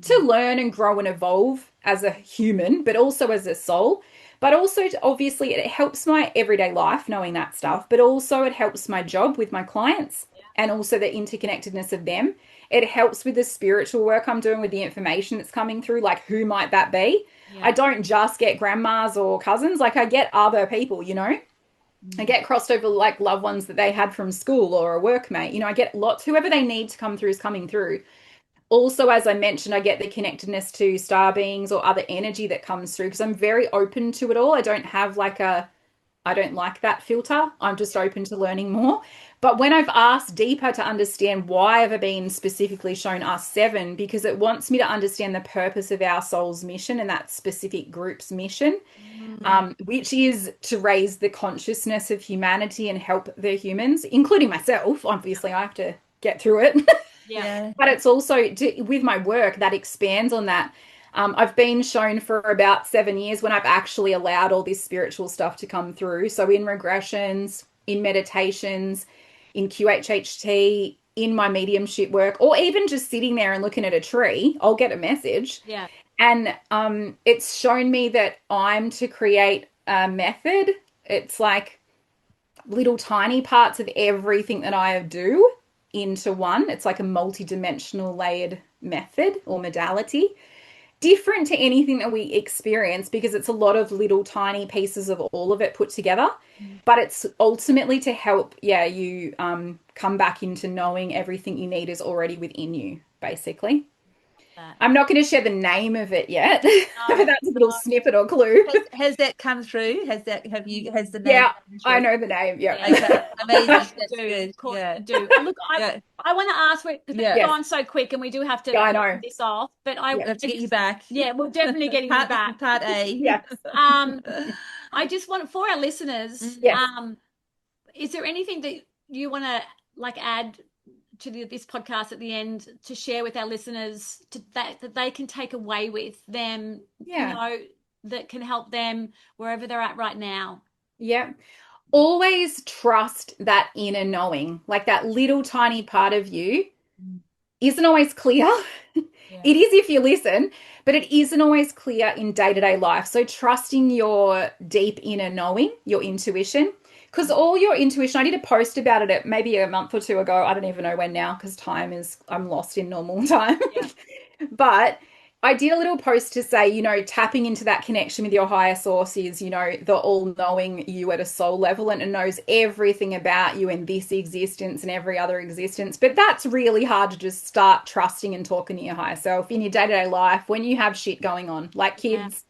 to learn and grow and evolve as a human, but also as a soul. But also, obviously, it helps my everyday life knowing that stuff, but also it helps my job with my clients and also the interconnectedness of them. It helps with the spiritual work I'm doing with the information that's coming through, like who might that be? I don't just get grandmas or cousins, like I get other people, you know? I get crossed over like loved ones that they had from school or a workmate. You know, I get lots, whoever they need to come through is coming through. Also, as I mentioned, I get the connectedness to star beings or other energy that comes through because I'm very open to it all. I don't have like I don't like that filter. I'm just open to learning more. But when I've asked deeper to understand why have I been specifically shown us 7, because it wants me to understand the purpose of our soul's mission and that specific group's mission, which is to raise the consciousness of humanity and help the humans, including myself. Obviously, I have to get through it. But it's also with my work that expands on that. I've been shown for about 7 years when I've actually allowed all this spiritual stuff to come through. So in regressions, in meditations, in QHHT, in my mediumship work, or even just sitting there and looking at a tree, I'll get a message. And it's shown me that I'm to create a method. It's like little tiny parts of everything that I do into one. It's like a multi-dimensional layered method or modality, different to anything that we experience because it's a lot of little tiny pieces of all of it put together. But it's ultimately to help you come back into knowing everything you need is already within you, basically. I'm not going to share the name of it yet, but that's a little snippet or clue. Has that come through? Has the name? Yeah, I know the name. Yeah. Okay. Amazing. That's good. Do. Look, I want to ask, because it's gone so quick and we do have to end this off, but I have to get you back. Yeah, we're definitely getting you back. Part A. Yes. I just want, for our listeners, is there anything that you want to like add to this podcast at the end to share with our listeners that they can take away with them, you know, that can help them wherever they're at right now? Always trust that inner knowing, like that little tiny part of you isn't always clear. It is if you listen, but it isn't always clear in day-to-day life. So trusting your deep inner knowing, your intuition, because all your intuition, I did a post about it maybe a month or 2 ago. I don't even know when now because I'm lost in normal time. But I did a little post to say, you know, tapping into that connection with your higher source is, you know, the all-knowing you at a soul level, and it knows everything about you in this existence and every other existence. But that's really hard to just start trusting and talking to your higher self in your day-to-day life when you have shit going on, like kids,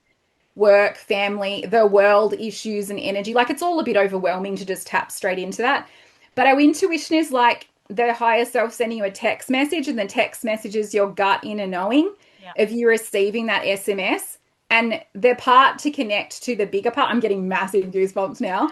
work, family, the world, issues and energy. Like it's all a bit overwhelming to just tap straight into that. But our intuition is like the higher self sending you a text message, and the text message is your gut inner knowing of you receiving that SMS. And the part to connect to the bigger part, I'm getting massive goosebumps now,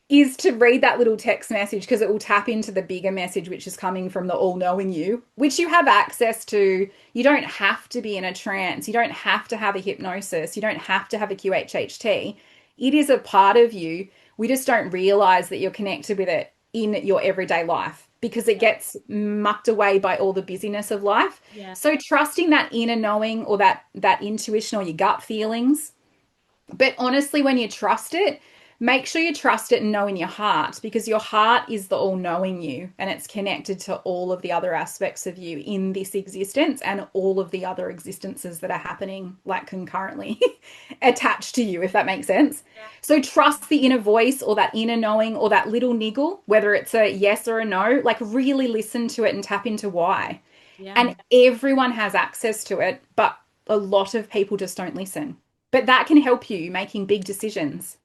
is to read that little text message because it will tap into the bigger message, which is coming from the all-knowing you, which you have access to. You don't have to be in a trance. You don't have to have a hypnosis. You don't have to have a QHHT. It is a part of you. We just don't realize that you're connected with it in your everyday life because it gets mucked away by all the busyness of life. So trusting that inner knowing or that intuition or your gut feelings. But honestly, when you trust it, make sure you trust it and know in your heart, because your heart is the all-knowing you, and it's connected to all of the other aspects of you in this existence and all of the other existences that are happening like concurrently attached to you, if that makes sense. So trust the inner voice or that inner knowing or that little niggle, whether it's a yes or a no, like really listen to it and tap into why. And everyone has access to it, but a lot of people just don't listen. But that can help you making big decisions.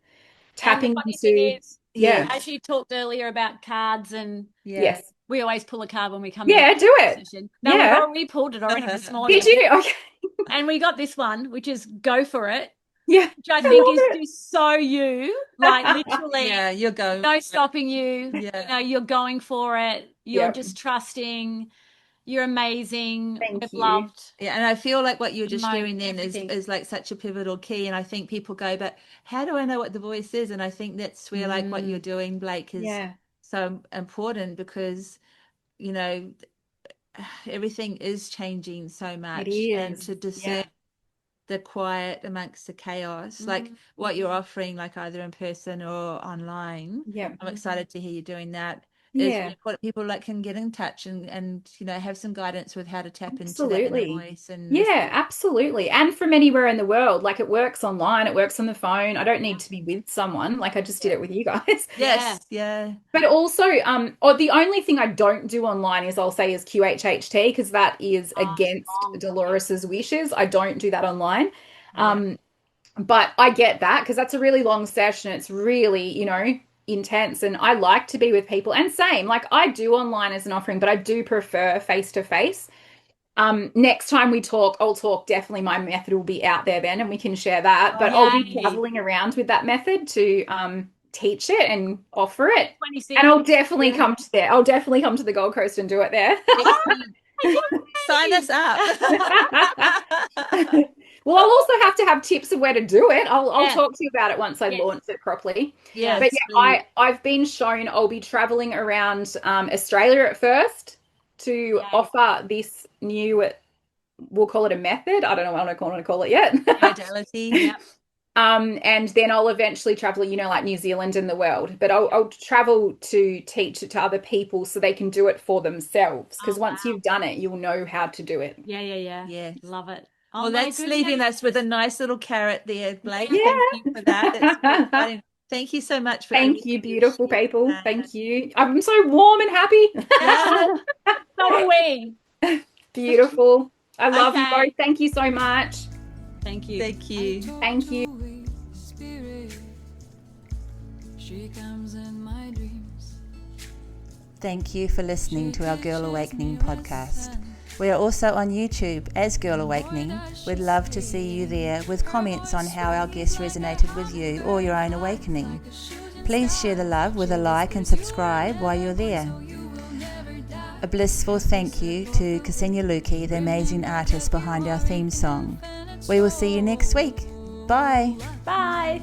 Tapping into, as you talked earlier about cards and yes. we always pull a card when we come do it. Session. No, we pulled it already this morning. Did you? Okay. And we got this one, which is go for it. Yeah. Which I think is just so you, like literally you're going. No stopping you. Yeah. You know, you're going for it. You're just trusting. You're amazing. Thank you. Loved. Yeah, and I feel like what you're just sharing then is like such a pivotal key. And I think people go, but how do I know what the voice is? And I think that's where like what you're doing, Blake, is so important, because, you know, everything is changing so much. It is. And to discern the quiet amongst the chaos, like what you're offering, like either in person or online. I'm excited to hear you doing that. Is what people like can get in touch and you know, have some guidance with how to tap into that inner voice. And absolutely. And from anywhere in the world, like it works online, it works on the phone. I don't need to be with someone. Like I just did it with you guys. But also the only thing I don't do online is QHHT, because that is against Dolores's wishes. I don't do that online. But I get that, because that's a really long session. It's really, you know, intense, and I like to be with people. And same, like I do online as an offering, but I do prefer face to face. Next time we talk, I'll talk, definitely my method will be out there then, and we can share that. But I'll be traveling around with that method to teach it and offer it. And I'll definitely come to there. I'll definitely come to the Gold Coast and do it there. Sign us up. Well, I'll also have to have tips of where to do it. I'll talk to you about it once I launch it properly. But I've been shown I'll be traveling around Australia at first to offer this new, we'll call it a method. I don't know what I want to call it yet. Modality. And then I'll eventually travel, you know, like New Zealand and the world. But I'll travel to teach it to other people so they can do it for themselves. Because once you've done it, you'll know how to do it. Yeah. Love it. Well, that's leaving us with a nice little carrot there, Blake. Thank you for that. Thank you so much for Thank you, beautiful people. Thank you. I'm so warm and happy. So are we. Beautiful. I love you both. Thank you so much. Thank you. Thank you. Thank you. She comes in my dreams. Thank you for listening to our Girl Awakening podcast. We are also on YouTube as Girl Awakening. We'd love to see you there with comments on how our guests resonated with you or your own awakening. Please share the love with a like and subscribe while you're there. A blissful thank you to Ksenia Luki, the amazing artist behind our theme song. We will see you next week. Bye. Bye.